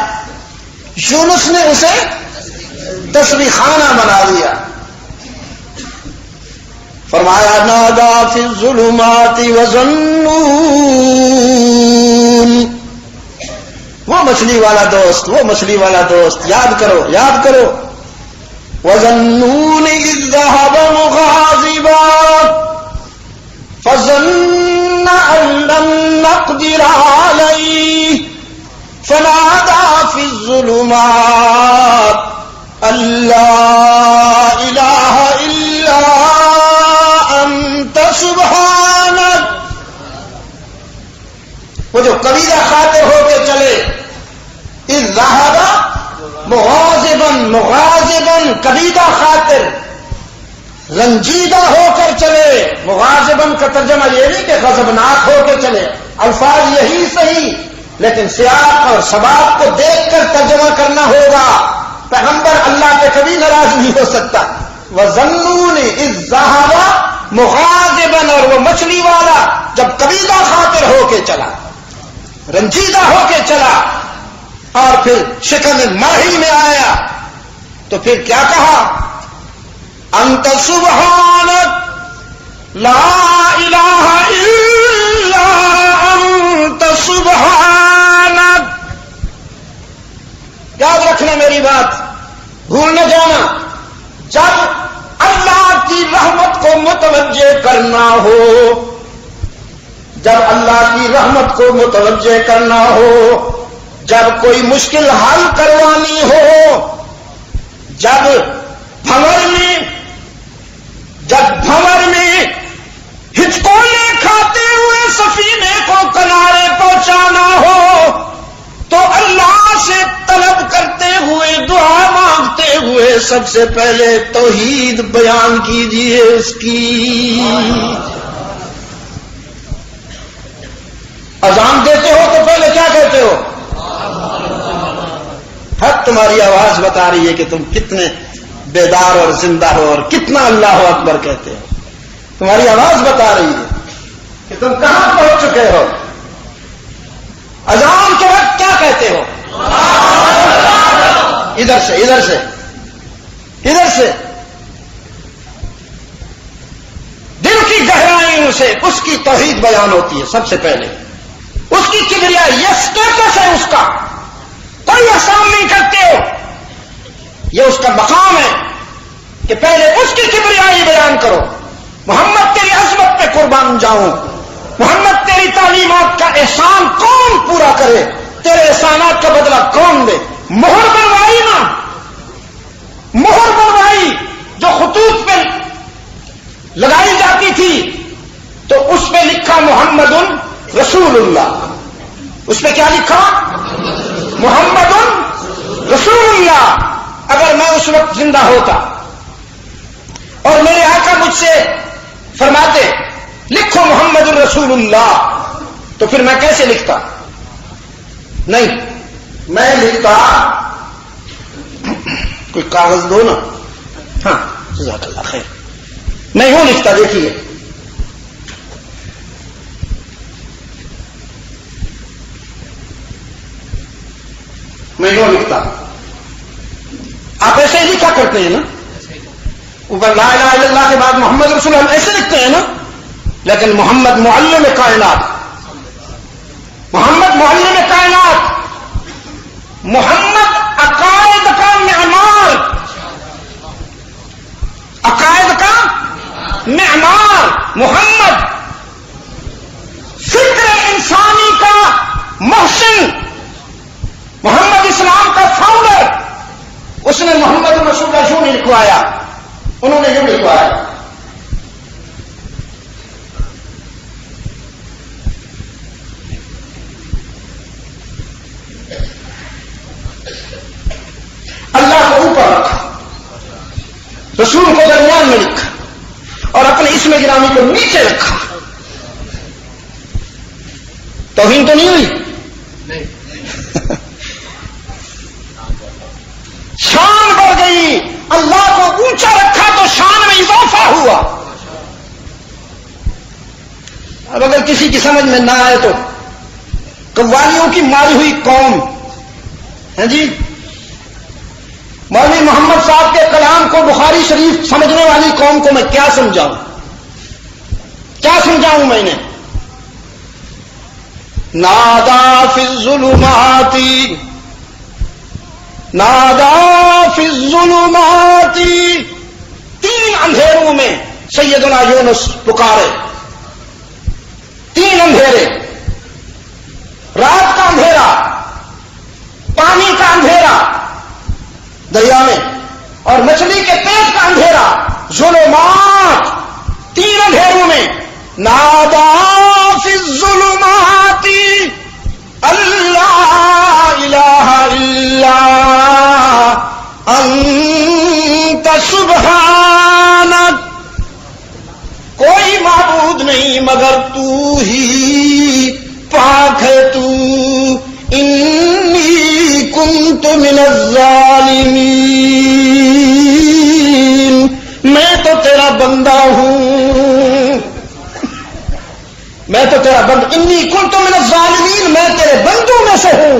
یونس نے اسے تسبیح خانہ بنا دیا. فرمایا نادا فی الظلمات وظنون، وہ مچھلی والا دوست، وہ مچھلی والا دوست، یاد کرو یاد کرو. وظنون اذ ذهب مغاضبا فظن ان لم نقدر عليه فنادى في الظلمات ان لا اله الا انت سبحانك. وہ جو قبیلہ خاطر ہو کے چلے، اذ ذهب مغاضبا قبیلہ خاطر، رنجیدہ ہو کر چلے. مغاضباً کا ترجمہ یہ نہیں کہ غضبناک ہو کے چلے، الفاظ یہی صحیح، لیکن سیاق اور سباق کو دیکھ کر ترجمہ کرنا ہوگا. پیغمبر اللہ پہ کبھی ناراض نہیں ہو سکتا. وَظَنُّونِ اِذْ ذَهَبَ مُغَاضِبًا، اور وہ مچھلی والا جب قبیلہ خاطر ہو کے چلا، رنجیدہ ہو کے چلا اور پھر شکم ماہی میں آیا تو پھر کیا کہا؟ انت سبحانک لا الہ الا انت سبحانک رکھنا میری بات، بھول نہ جانا، جب اللہ کی رحمت کو متوجہ کرنا ہو، جب اللہ کی رحمت کو متوجہ کرنا ہو، جب کوئی مشکل حل کروانی ہو، جب بھنور میں ہچکولے کھاتے ہوئے سفینے کو کنارے پہنچانا ہو، تو اللہ سے طلب کرتے ہوئے، دعا مانگتے ہوئے سب سے پہلے توحید بیان کیجیے اس کی۔ اذان دیتے ہو تو پہلے کیا کہتے ہو؟ حق تمہاری آواز بتا رہی ہے کہ تم کتنے بیدار اور زندہ ہو اور کتنا اللہ اکبر کہتے ہو۔ تمہاری آواز بتا رہی ہے کہ تم کہاں پہنچ چکے ہو۔ اذان کے وقت کیا کہتے ہو؟ ادھر سے ادھر سے ادھر سے، دل کی گہرائیوں سے اس کی توحید بیان ہوتی ہے سب سے پہلے، اس کی کبریائی، یہ اسٹیٹس ہے اس کا، کوئی احسان نہیں کرتے ہو، یہ اس کا مقام ہے کہ پہلے اس کی کبریائی بیان کرو۔ محمد تیری عظمت پہ قربان جاؤں، محمد تیری تعلیمات کا احسان کون پورا کرے، تیرے احسانات کا بدلہ کون دے۔ مہر بنوائی نا، مہر بنوائی جو خطوط پہ لگائی جاتی تھی، تو اس پہ لکھا محمد رسول اللہ، اس پہ کیا لکھا؟ محمد رسول اللہ۔ اگر میں اس وقت زندہ ہوتا اور میرے آقا مجھ سے فرماتے لکھو محمد الرسول اللہ، تو پھر میں کیسے لکھتا؟ نہیں، میں لکھتا، کوئی کاغذ دو نا، ہاں جزاک اللہ خیر، میں یوں لکھتا، دیکھیے میں یوں لکھتا، آپ ایسے ہی لکھا کرتے ہیں نا، اوپر لا الہ الا اللہ کے بعد محمد رسول اللہ، ہم ایسے لکھتے ہیں نا، لیکن محمد معلم کائنات، محمد معلم کائنات، محمد عقائد کا معمار، عقائد کا معمار، محمد فکر انسانی کا محسن، محمد اسلام کا فاؤنڈر، اس نے محمد رسول اللہ یوں نہیں لکھوایا، انہوں نے یوں لکھوایا۔ اللہ کو اوپر رکھا، رسول کو درمیان میں لکھا، اور اپنے اسم گرامی کو نیچے رکھا۔ توہین تو نہیں ہوئی؟ شان بڑھ گئی، اللہ کو اونچا رکھا تو شان میں اضافہ ہوا۔ اب اگر کسی کی سمجھ میں نہ آئے تو قوالیوں کی ماری ہوئی قوم ہے جی، مولوی محمد صاحب کے کلام کو بخاری شریف سمجھنے والی قوم کو میں کیا سمجھاؤں، کیا سمجھاؤں میں نے؟ نادا فی الظلمات، نادا فی الظلمات، تین اندھیروں میں سیدنا یونس پکارے، تین اندھیرے، رات کا اندھیرا، پانی کا اندھیرا دریا میں، اور مچھلی کے پیٹ کا اندھیرا، ظلمات، تین اندھیروں میں نادا فی الظلمات اللہ الہ الا انت سبحانک، کوئی معبود نہیں مگر تو ہی، پاک ہے تو، انی کنت من الظالمین، میں تو تیرا بندہ ہوں، میں تو تیرا بندہ، انی کنت من الظالمین، میں تیرے بندوں میں سے ہوں۔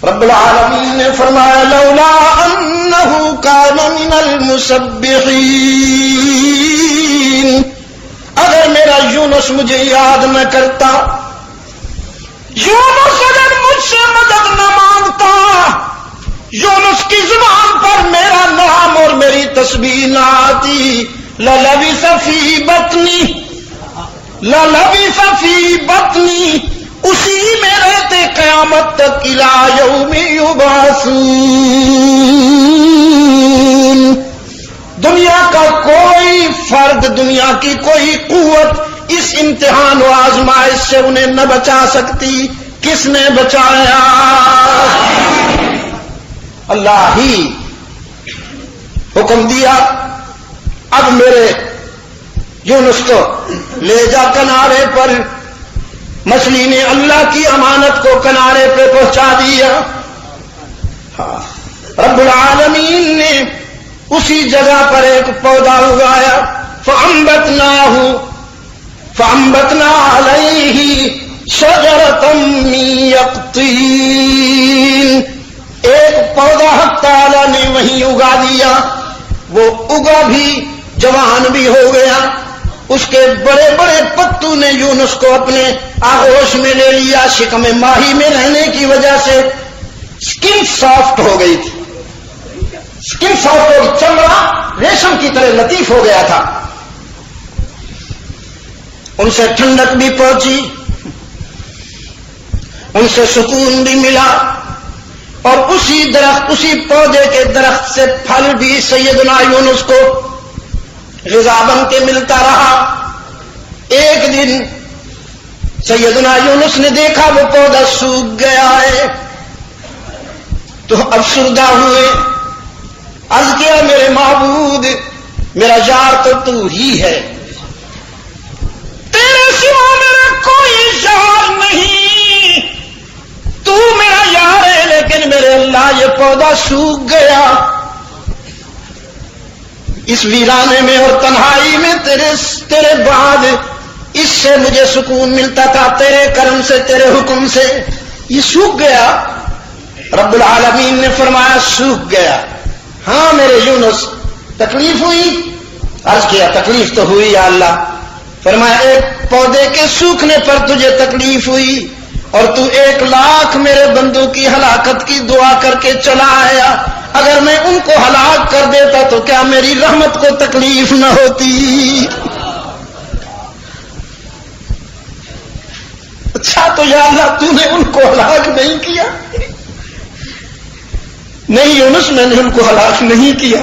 رب العالمین نے فرمایا لولا انہ کان من المسبحین، اگر میرا یونس مجھے یاد نہ کرتا، یونس اگر مجھ سے مدد یونس کی زبان پر میرا نام اور میری تسبیح نہ آتی للبث فی بطنی اسی میں رہتے قیامت تک الی یوم یبعثون. دنیا کا کوئی فرد، دنیا کی کوئی قوت اس امتحان و آزمائش سے انہیں نہ بچا سکتی. کس نے بچایا؟ اللہ ہی حکم دیا. اب میرے یونس کو لے جا کنارے پر. مچھلی نے اللہ کی امانت کو کنارے پہ پہنچا دیا. رب العالمین نے اسی جگہ پر ایک پودا اگایا. فَأَنبَتْنَا عَلَيْهِ شَجَرَةً مِّن يَقْطِينٍ. ایک پودا حق تعالی نے وہیں اگا دیا. وہ اگا بھی، جوان بھی ہو گیا. اس کے بڑے بڑے پتوں نے یونس کو اپنے آغوش میں لے لیا. شکم ماہی میں رہنے کی وجہ سے سکن سافٹ ہو گئی تھی. سکن سافٹ ہو گئی، چمڑا ریشم کی طرح لطیف ہو گیا تھا. ان سے ٹھنڈک بھی پہنچی، ان سے سکون بھی ملا. اور اسی درخت، اسی پودے کے درخت سے پھل بھی سیدنا یونس کو غذا بن کے ملتا رہا. ایک دن سیدنا یونس نے دیکھا وہ پودا سوکھ گیا ہے تو افسردہ ہوئے. عرض کیا میرے معبود، میرا یار تو ہی ہے، تیرے سوا میرا کوئی یار نہیں، تو میرا یار ہے. لیکن میرے اللہ یہ پودا سوکھ گیا. اس ویرانے میں اور تنہائی میں تیرے بعد اس سے مجھے سکون ملتا تھا، تیرے کرم سے، تیرے حکم سے. یہ سوکھ گیا. رب العالمین نے فرمایا سوکھ گیا. ہاں میرے یونس، تکلیف ہوئی؟ عرض کیا تکلیف تو ہوئی یا اللہ. فرمایا ایک پودے کے سوکھنے پر تجھے تکلیف ہوئی اور تو 1,00,000 میرے بندوں کی ہلاکت کی دعا کر کے چلا آیا. اگر میں ان کو ہلاک کر دیتا تو کیا میری رحمت کو تکلیف نہ ہوتی؟ اچھا تو یا اللہ تو نے ان کو ہلاک نہیں کیا؟ نہیں یونس، میں نے ان کو ہلاک نہیں کیا.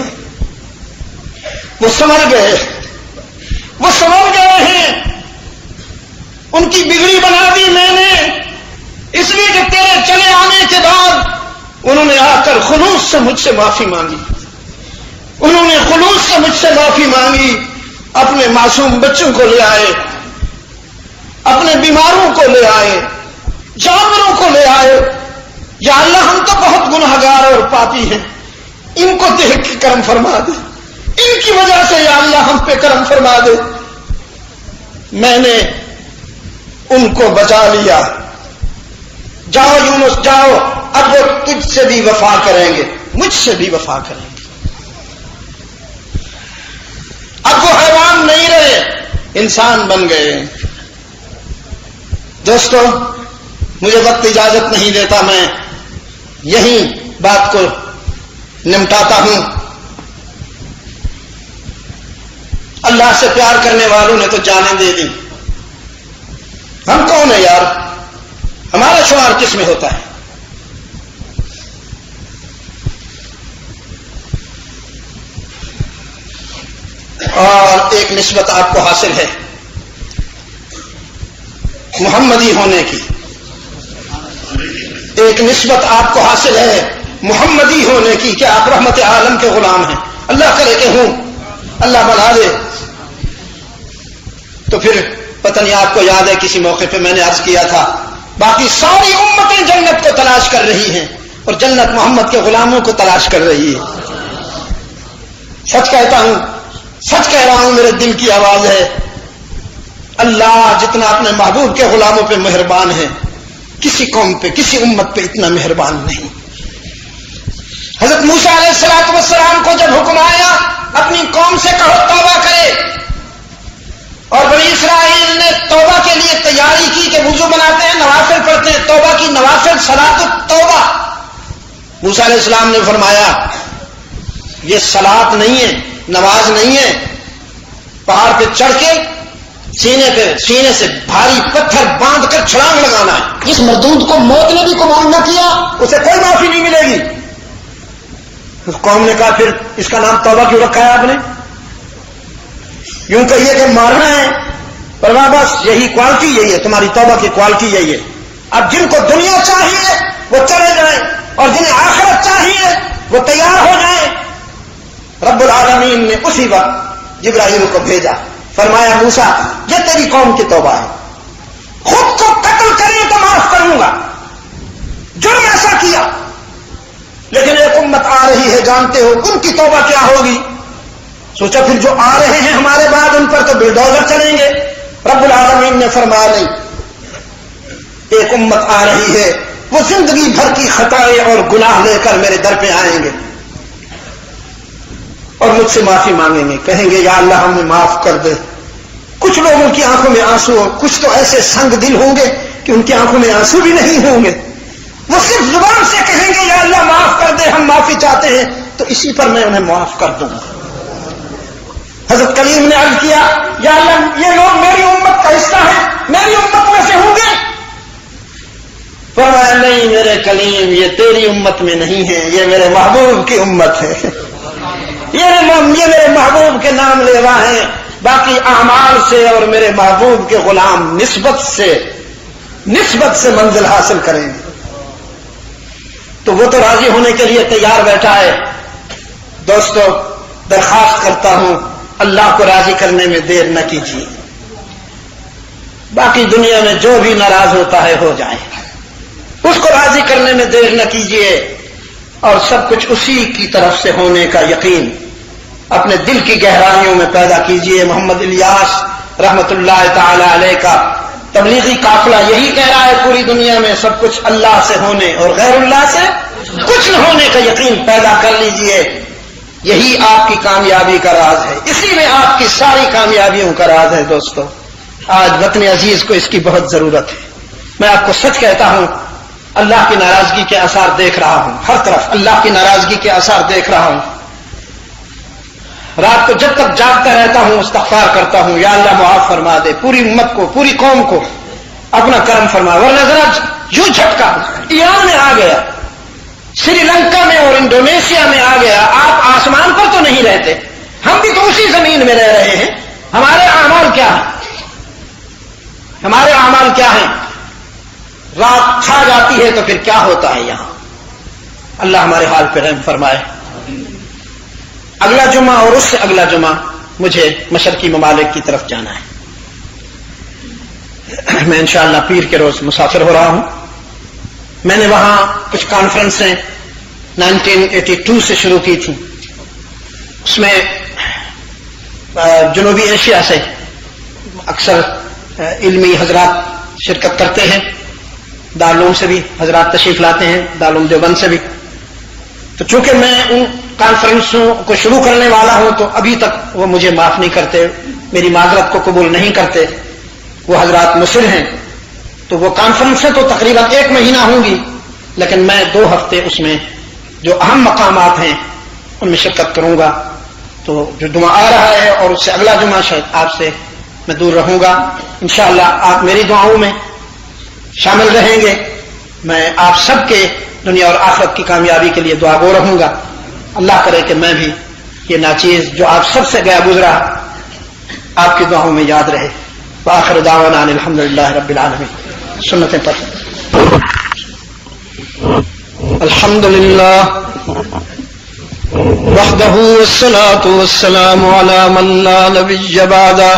وہ سمجھ گئے، وہ سمجھ گئے ہیں. ان کی بگڑی بنا دی میں نے، اس لیے کہ تیرے چلے آنے کے بعد انہوں نے آ کر خلوص سے مجھ سے معافی مانگی. انہوں نے خلوص سے مجھ سے معافی مانگی. اپنے معصوم بچوں کو لے آئے، اپنے بیماروں کو لے آئے، جانوروں کو لے آئے. یا اللہ ہم تو بہت گنہگار اور پاپی ہیں، ان کو دیکھ کے کرم فرما دے، ان کی وجہ سے یا اللہ ہم پہ کرم فرما دے. میں نے ان کو بچا لیا. جاؤ یونس جاؤ، اب وہ تجھ سے بھی وفا کریں گے، مجھ سے بھی وفا کریں گے. اب وہ حیوان نہیں رہے، انسان بن گئے. دوستو مجھے وقت اجازت نہیں دیتا، میں یہیں بات کو نمٹاتا ہوں. اللہ سے پیار کرنے والوں نے تو جانیں دے دی. ہم کون ہیں یار؟ ہمارا شمار کس میں ہوتا ہے؟ اور ایک نسبت آپ کو حاصل ہے محمدی ہونے کی. ایک نسبت آپ کو حاصل ہے محمدی ہونے کی کہ آپ رحمت عالم کے غلام ہیں. اللہ کرے کہ ہوں، اللہ بنا دے. تو پھر پتہ نہیں آپ کو یاد ہے کسی موقع پہ میں نے عرض کیا تھا باقی ساری امتیں جنت کو تلاش کر رہی ہیں اور جنت محمد کے غلاموں کو تلاش کر رہی ہے. سچ کہتا ہوں، سچ کہہ رہا ہوں، میرے دل کی آواز ہے. اللہ جتنا اپنے محبوب کے غلاموں پہ مہربان ہے، کسی قوم پہ، کسی امت پہ اتنا مہربان نہیں. حضرت موسیٰ علیہ السلام کو جب حکم آیا اپنی قوم سے کہو توبہ کرے، اور بنی اسرائیل نے توبہ کے لیے تیاری کی کہ وضو بناتے ہیں، نوافل پڑھتے ہیں. توبہ کی نوافل صلاۃ التوبہ، موسیٰ علیہ السلام نے فرمایا یہ صلاۃ نہیں ہے، نماز نہیں ہے، پہاڑ پہ چڑھ کے سینے سے بھاری پتھر باندھ کر چھلانگ لگانا ہے۔ جس مردود کو موت نے بھی قبول نہ کیا اسے کوئی معافی نہیں ملے گی۔ اس قوم نے کہا پھر اس کا نام توبہ کیوں رکھا ہے آپ نے؟ یوں کہیے کہ مارنا ہے، پر بس یہی کوالٹی یہی ہے، تمہاری توبہ کی کوالٹی یہی ہے۔ اب جن کو دنیا چاہیے وہ چلے جائیں اور جنہیں آخرت چاہیے وہ تیار ہو جائیں۔ رب العالمین نے اسی وقت جبرائیل کو بھیجا، فرمایا موسیٰ یہ تیری قوم کی توبہ ہے، خود کو قتل کریں تو معاف کروں گا، جرم ایسا کیا، لیکن ایک امت آ رہی ہے جانتے ہو ان کی توبہ کیا ہوگی؟ سوچا پھر جو آ رہے ہیں ہمارے بعد ان پر تو بلڈوزر چلیں گے۔ رب العالمین نے فرمایا نہیں، ایک امت آ رہی ہے وہ زندگی بھر کی خطائیں اور گناہ لے کر میرے در پہ آئیں گے اور مجھ سے معافی مانگیں گے، کہیں گے یا اللہ ہمیں معاف کر دے۔ کچھ لوگوں کی آنکھوں میں آنسو ہو، کچھ تو ایسے سنگ دل ہوں گے کہ ان کی آنکھوں میں آنسو بھی نہیں ہوں گے، وہ صرف زبان سے کہیں گے یا اللہ معاف کر دے، ہم معافی چاہتے ہیں، تو اسی پر میں انہیں معاف کر دوں گا۔ حضرت کلیم نے عرض کیا یا اللہ یہ لوگ میری امت کا حصہ ہیں، میری امت میں سے ہوں گے؟ فرمایا نہیں میرے کلیم یہ تیری امت میں نہیں ہے، یہ میرے محبوب کی امت ہے، یہ میرے محبوب کے نام لیوا ہیں، باقی اعمال سے اور میرے محبوب کے غلام نسبت سے منزل حاصل کریں گے۔ تو وہ تو راضی ہونے کے لیے تیار بیٹھا ہے۔ دوستو درخواست کرتا ہوں اللہ کو راضی کرنے میں دیر نہ کیجیے، باقی دنیا میں جو بھی ناراض ہوتا ہے ہو جائے، اس کو راضی کرنے میں دیر نہ کیجیے، اور سب کچھ اسی کی طرف سے ہونے کا یقین اپنے دل کی گہرائیوں میں پیدا کیجیے۔ محمد الیاس رحمت اللہ تعالی علیہ کا تبلیغی قافلہ یہی کہہ رہا ہے پوری دنیا میں سب کچھ اللہ سے ہونے اور غیر اللہ سے کچھ نہ ہونے کا یقین پیدا کر لیجئے، یہی آپ کی کامیابی کا راز ہے، اسی میں آپ کی ساری کامیابیوں کا راز ہے۔ دوستو آج وطن عزیز کو اس کی بہت ضرورت ہے۔ میں آپ کو سچ کہتا ہوں اللہ کی ناراضگی کے آثار دیکھ رہا ہوں، ہر طرف اللہ کی ناراضگی کے آثار دیکھ رہا ہوں۔ رات کو جب تک جاگتا رہتا ہوں استغفار کرتا ہوں یا اللہ معاف فرما دے، پوری امت کو پوری قوم کو اپنا کرم فرما، ورنہ ذرا یوں جھٹکا ایران میں آ گیا، سری لنکا میں اور انڈونیشیا میں آ گیا، آپ آسمان پر تو نہیں رہتے، ہم بھی تو اسی زمین میں رہ رہے ہیں، ہمارے اعمال کیا ہیں؟ ہمارے اعمال کیا ہیں؟ رات چھا جاتی ہے تو پھر کیا ہوتا ہے یہاں؟ اللہ ہمارے حال پہ رحم فرمائے۔ اگلا جمعہ اور اس سے اگلا جمعہ مجھے مشرقی ممالک کی طرف جانا ہے، میں انشاءاللہ پیر کے روز مسافر ہو رہا ہوں۔ میں نے وہاں کچھ کانفرنسیں 1982 سے شروع کی تھی، اس میں جنوبی ایشیا سے اکثر علمی حضرات شرکت کرتے ہیں، دارالعلوم سے بھی حضرات تشریف لاتے ہیں، دارالعلوم دیوبند سے بھی۔ تو چونکہ میں ان کانفرنسوں کو شروع کرنے والا ہوں تو ابھی تک وہ مجھے معاف نہیں کرتے، میری معذرت کو قبول نہیں کرتے، وہ حضرات مصر ہیں، تو وہ کانفرنسیں تو تقریباً 1 مہینہ ہوں گی، لیکن میں 2 ہفتے اس میں جو اہم مقامات ہیں ان میں شرکت کروں گا۔ تو جو جمعہ آ رہا ہے اور اس سے اگلا جمعہ شاید آپ سے میں دور رہوں گا، انشاءاللہ آپ میری دعاؤں میں شامل رہیں گے۔ میں آپ سب کے دنیا اور آخرت کی کامیابی کے لیے دعا گو رہوں گا، اللہ کرے کہ میں بھی یہ ناچیز جو آپ سب سے گیا گزرا آپ کی دعاؤں میں یاد رہے۔ وآخر دعوانا ان الحمدللہ رب العالمین۔ سنتیں پڑھ۔ الحمدللہ وحدہ والصلاة والسلام علی من لا نبی بعدہ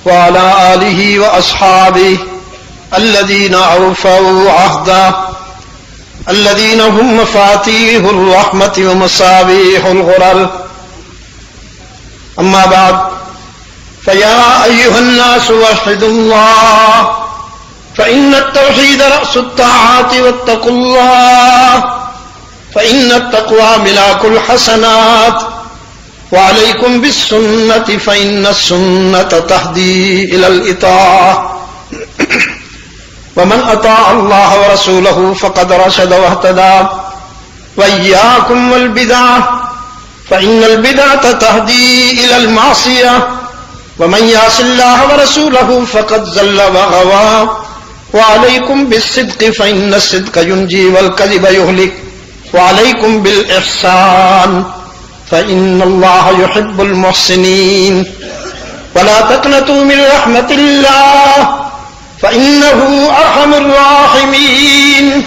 وعلی آلہ واصحابہ الذین اوفوا عہدہ الذين هم مفاتيح الرحمة ومصابيح الغرر. أما بعد فيا أيها الناس وحدوا الله فإن التوحيد رأس الطاعات واتقوا الله فإن التقوى ملاك الحسنات وعليكم بالسنة فإن السنة تهدي إلى الإطاعة ومن أطاع الله ورسوله فقد رشد واهتدى وإياكم والبدع فإن البدعة تهدي إلى المعصية ومن يعص الله ورسوله فقد ضل وغوى وعليكم بالصدق فإن الصدق ينجي والكذب يهلك وعليكم بالإحسان فإن الله يحب المحسنين ولا تقنطوا من رحمة الله فإنه أرحم الراحمين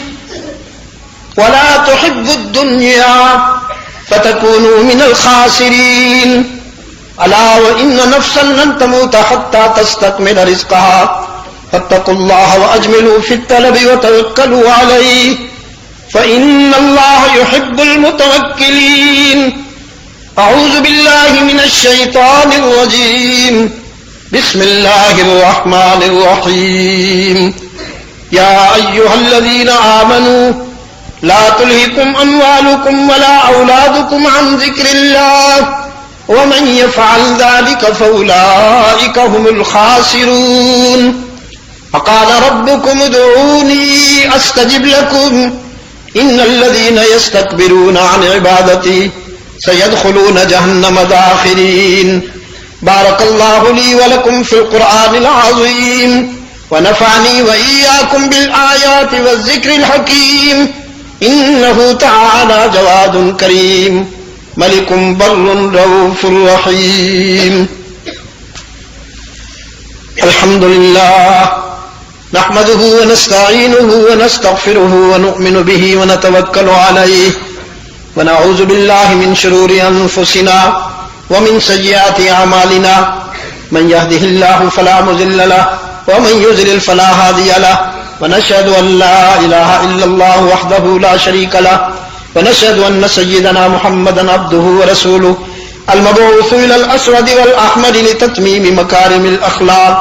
ولا تحبوا الدنيا فتكونوا من الخاسرين ألا وإن نفسا لن تموت حتى تستكمل رزقها فاتقوا الله وأجملوا في الطلب وتوكلوا عليه فإن الله يحب المتوكلين أعوذ بالله من الشيطان الرجيم بسم الله الرحمن الرحيم يا أيها الذين آمنوا لا تلهكم أموالكم ولا أولادكم عن ذكر الله ومن يفعل ذلك فأولئك هم الخاسرون فقال ربكم ادعوني أستجب لكم إن الذين يستكبرون عن عبادتي سيدخلون جهنم داخرين بارك الله لي ولكم في القرآن العظيم ونفعني وإياكم بالآيات والذكر الحكيم إنه تعالى جواد كريم ملك بر رؤوف رحيم الحمد لله نحمده ونستعينه ونستغفره ونؤمن به ونتوكل عليه ونعوذ بالله من شرور أنفسنا ومن سيئات أعمالنا من يهده الله فلا مضل له ومن يضلل فلا هادي له ونشهد أن لا إله إلا الله وحده لا شريك له ونشهد أن سيدنا محمدا عبده ورسوله المبعوث إلى الأسود والأحمر لتتميم مكارم الأخلاق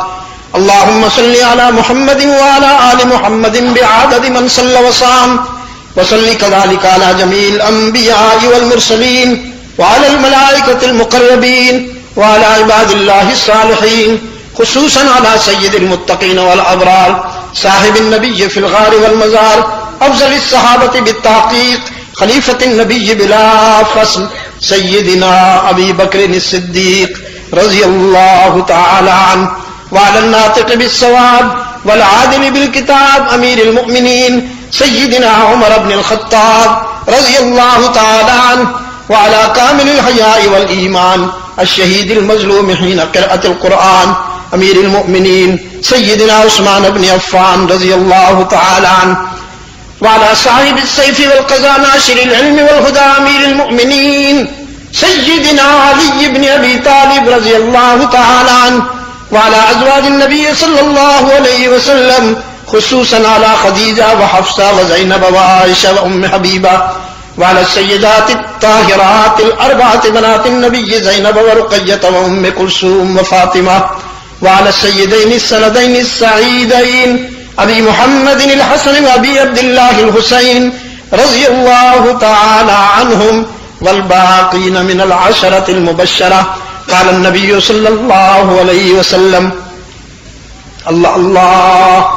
اللهم صل على محمد وعلى آل محمد بعدد من صلى وصام وصل كذلك على جميع الأنبياء والمرسلين وعلى الملائكة المقربين وعلى عباد الله الصالحين خصوصا على سيد المتقين والأبرار صاحب النبي في الغار والمزار أفضل الصحابة بالتحقيق خليفة النبي بلا فصل سيدنا أبي بكر الصديق رضي الله تعالى عنه وعلى الناطق بالصواب والعادل بالكتاب أمير المؤمنين سيدنا عمر بن الخطاب رضي الله تعالى عنه وعلى كامل الحياء والإيمان الشهيد المظلوم حين قراءة القرآن أمير المؤمنين سيدنا عثمان بن عفان رضي الله تعالى عنه وعلى صاحب السيف والقضاء ناشر العلم والهدى أمير المؤمنين سيدنا علي بن أبي طالب رضي الله تعالى عنه وعلى أزواج النبي صلى الله عليه وسلم خصوصا على خديجة وحفصة وزينب وعائشة وأم حبيبة وعلى السيدات الطاهرات الأربعة بنات النبي زينب ورقية وأم كلثوم وفاطمة وعلى السيدين السندين السعيدين أبي محمد الحسن وأبي عبد الله الحسين رضي الله تعالى عنهم والباقين من العشرة المبشرة قال النبي صلى الله عليه وسلم الله الله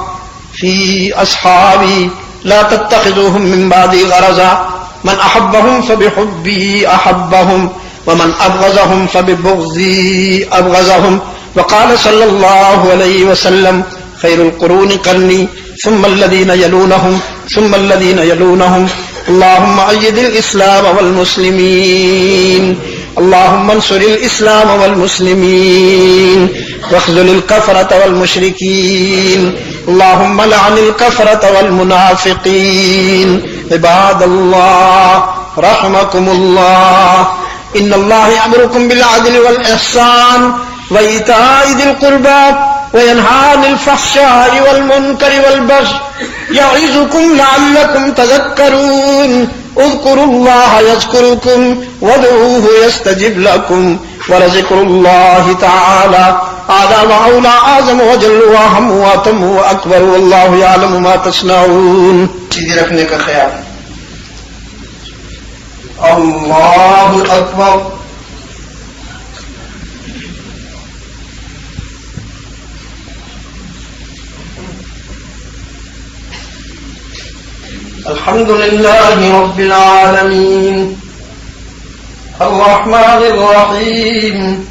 في أصحابي لا تتخذوهم من بعدي غرضا من أحبهم فبحبي أحبهم ومن أبغضهم فببغضي أبغضهم وقال صلى الله عليه وسلم خير القرون قرني ثم الذين يلونهم ثم الذين يلونهم اللهم أيد الإسلام والمسلمين اللهم انصر الإسلام والمسلمين واخذل الكفرة والمشركين اللهم لعن الكفرة والمنافقين عباد الله رحمكم الله إن الله يأمركم بالعدل والإحسان وإيتاء ذي القربى وينهى عن الفحشاء والمنكر والبغي يعظكم لعلكم تذكرون اذكروا الله يذكركم وادعوه يستجب لكم ولذكر الله تعالى أعلى وأولى أعظم وجل وأهم وأتم وأكبر والله يعلم ما تصنعون. سیدھی رکھنے کا خیال. اللہ اکبر. الحمد لله رب العالمين الرحمن الرحيم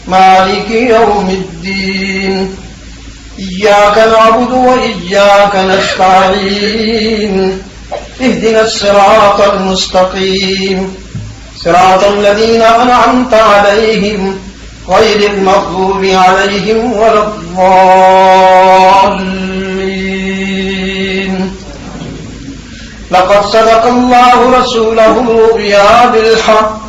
مالك يوم الدين إياك نعبد وإياك نستعين اهدنا الصراط المستقيم صراط الذين أنعمت عليهم غير المغضوب عليهم ولا الضالين لقد صدق الله رسوله الرؤيا بالحق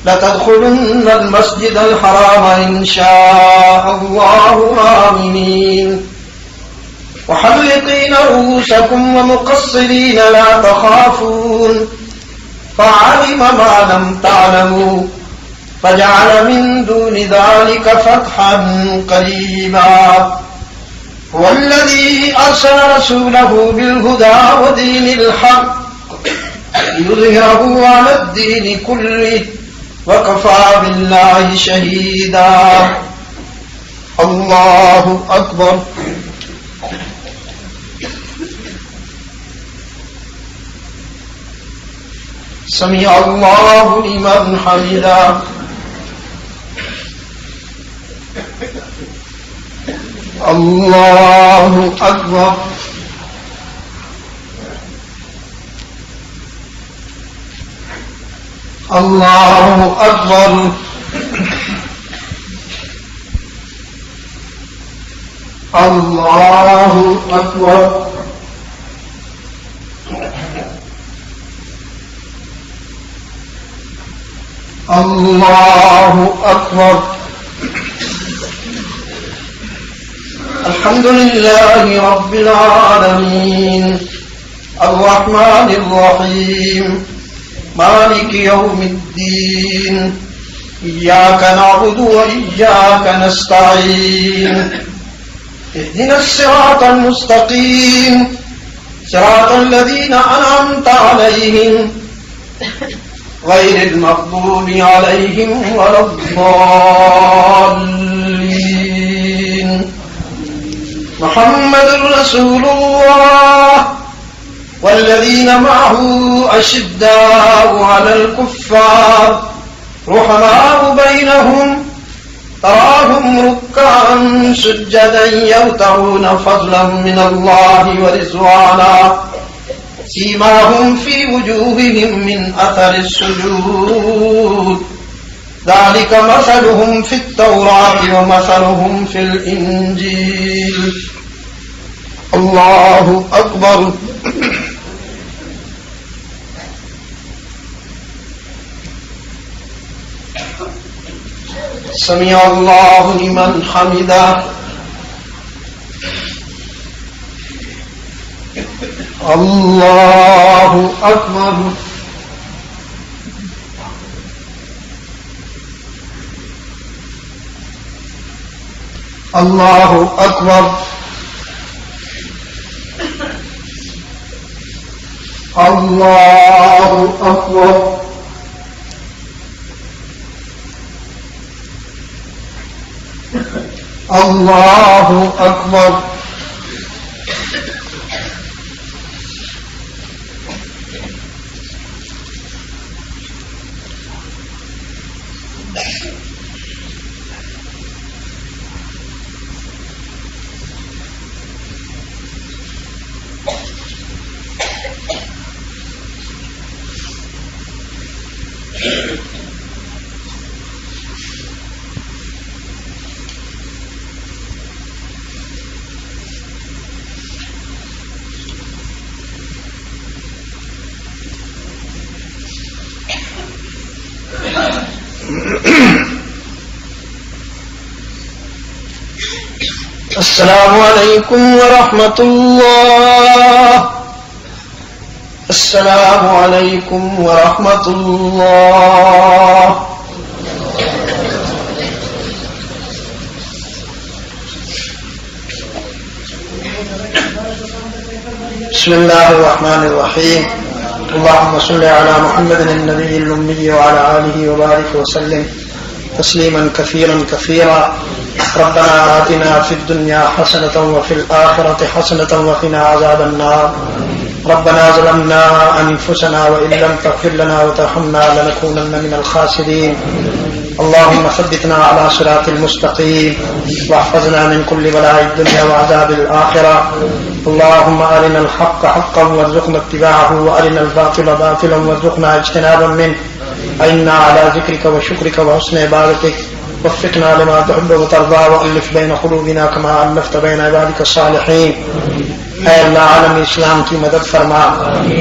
لتدخلن المسجد الحرام إن شاء الله آمنين وحلقين رؤوسكم ومقصرين لا تخافون فعلم ما لم تعلموا فجعل من دون ذلك فتحا قريبا هو الذي أرسل رسوله بالهدى ودين الحق ليظهره على الدين كله وكفى بالله شهيدا الله أكبر سمع الله لمن حمده الله أكبر الله أكبر الله أكبر الله أكبر الحمد لله رب العالمين الرحمن الرحيم مالك يوم الدين إياك نعبد وإياك نستعين اهدنا الصراط المستقيم صراط الذين أنعمت عليهم غير المغضوب عليهم ولا الضالين محمد رسول الله والذين معه أشداء على الكفار رحماء بينهم تراهم ركعا سجدا يبتغون فضلا من الله ورضوانا سيماهم في وجوههم من أثر السجود ذلك مثلهم في التوراة ومثلهم في الإنجيل الله أكبر سمع الله لمن حمده الله أكبر الله أكبر الله أكبر الله أكبر السلام علیکم ورحمۃ اللہ السلام علیکم ورحمۃ اللہ بسم اللہ الرحمن الرحیم اللهم صل على محمد النبي الأمي وعلى آله وبارك وسلم تسليما كثيرا كثيرا ربنا آتنا في الدنيا حسنة وفي الآخرة حسنة وقنا عذاب النار ربنا ظلمنا أنفسنا وإن لم تغفر لنا وترحمنا لنكونن من الخاسرين اللهم ثبتنا على صراط المستقيم واحفظنا من كل بلاء الدنيا وعذاب الآخرة اللهم أرنا الحق حقا وارزقنا اتباعه وأرنا الباطل باطلا وارزقنا اجتنابا منه إنا على ذكرك وشكرك وحسن عبادتك وفقنا لما تحب وترضى وألف بين قلوبنا كما ألفت بين عبادك الصالحين اے اللہ عالم اسلام کی مدد فرما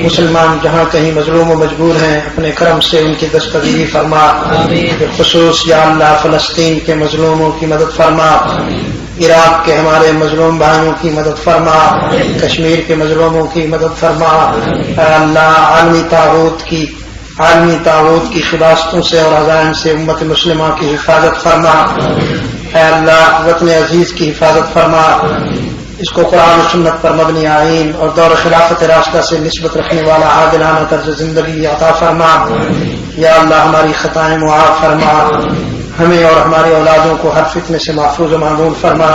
مسلمان جہاں کہیں مظلوم و مجبور ہیں اپنے کرم سے ان کی دستگیری فرما بالخصوص یا اللہ فلسطین کے مظلوموں کی مدد فرما عراق کے ہمارے مظلوم بھائیوں کی مدد فرما کشمیر کے مظلوموں کی مدد فرما اے اللہ عالمی طاغوت کی شباستوں سے اور عزائم سے امت مسلمہ کی حفاظت فرما اے اللہ وطن عزیز کی حفاظت فرما اس کو قرآن و سنت پر مبنی آئین اور دور خلافت راستہ سے نسبت رکھنے والا عادلانہ طرز زندگی عطا فرما یا اللہ ہماری خطائیں معاف فرما ہمیں اور ہماری اولادوں کو ہر فتنے سے محفوظ و معمول فرما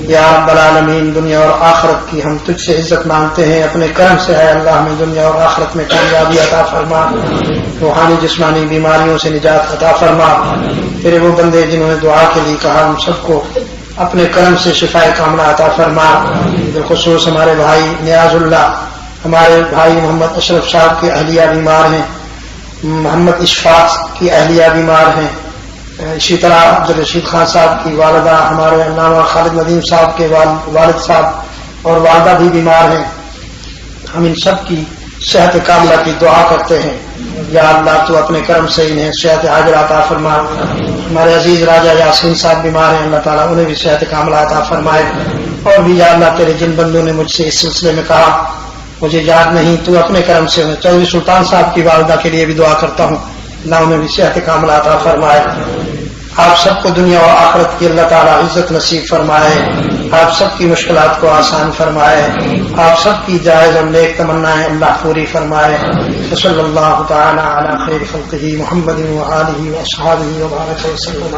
یا رب العالمین دنیا اور آخرت کی ہم تجھ سے عزت مانگتے ہیں اپنے کرم سے ہے اللہ ہمیں دنیا اور آخرت میں کامیابی عطا فرما روحانی جسمانی بیماریوں سے نجات عطا فرما تیرے وہ بندے جنہوں نے دعا کے لیے کہا ہم سب کو اپنے کرم سے شفائے کاملہ عطا فرما بالخصوص ہمارے بھائی نیاز اللہ ہمارے بھائی محمد اشرف صاحب کی اہلیہ بیمار ہیں محمد اشفاق کی اہلیہ بیمار ہیں اسی طرح عبدالرشید خان صاحب کی والدہ ہمارے علامہ خالد ندیم صاحب کے والد صاحب اور والدہ بھی بیمار ہیں ہم ان سب کی صحت کاملہ کی دعا کرتے ہیں یا اللہ تو اپنے کرم سے انہیں صحت عاجلہ عطا فرما ہمارے عزیز راجہ یاسین صاحب بیمار ہیں اللہ تعالیٰ انہیں بھی صحت کاملہ عطا فرمائے اور بھی یا اللہ تیرے جن بندوں نے مجھ سے اس سلسلے میں کہا مجھے یاد نہیں تو اپنے کرم سے انہیں چودھری سلطان صاحب کی والدہ کے لیے بھی دعا کرتا ہوں اللہ انہیں بھی صحت کاملہ عطا فرمائے آپ سب کو دنیا و آخرت کی اللہ تعالیٰ عزت نصیب فرمائے آپ سب کی مشکلات کو آسان فرمائے آپ سب کی جائز اور نیک تمنائیں اللہ پوری فرمائے صلی اللہ تعالی علی خیر خلقہ محمد و آلہ و اصحابہ و بارک وسلم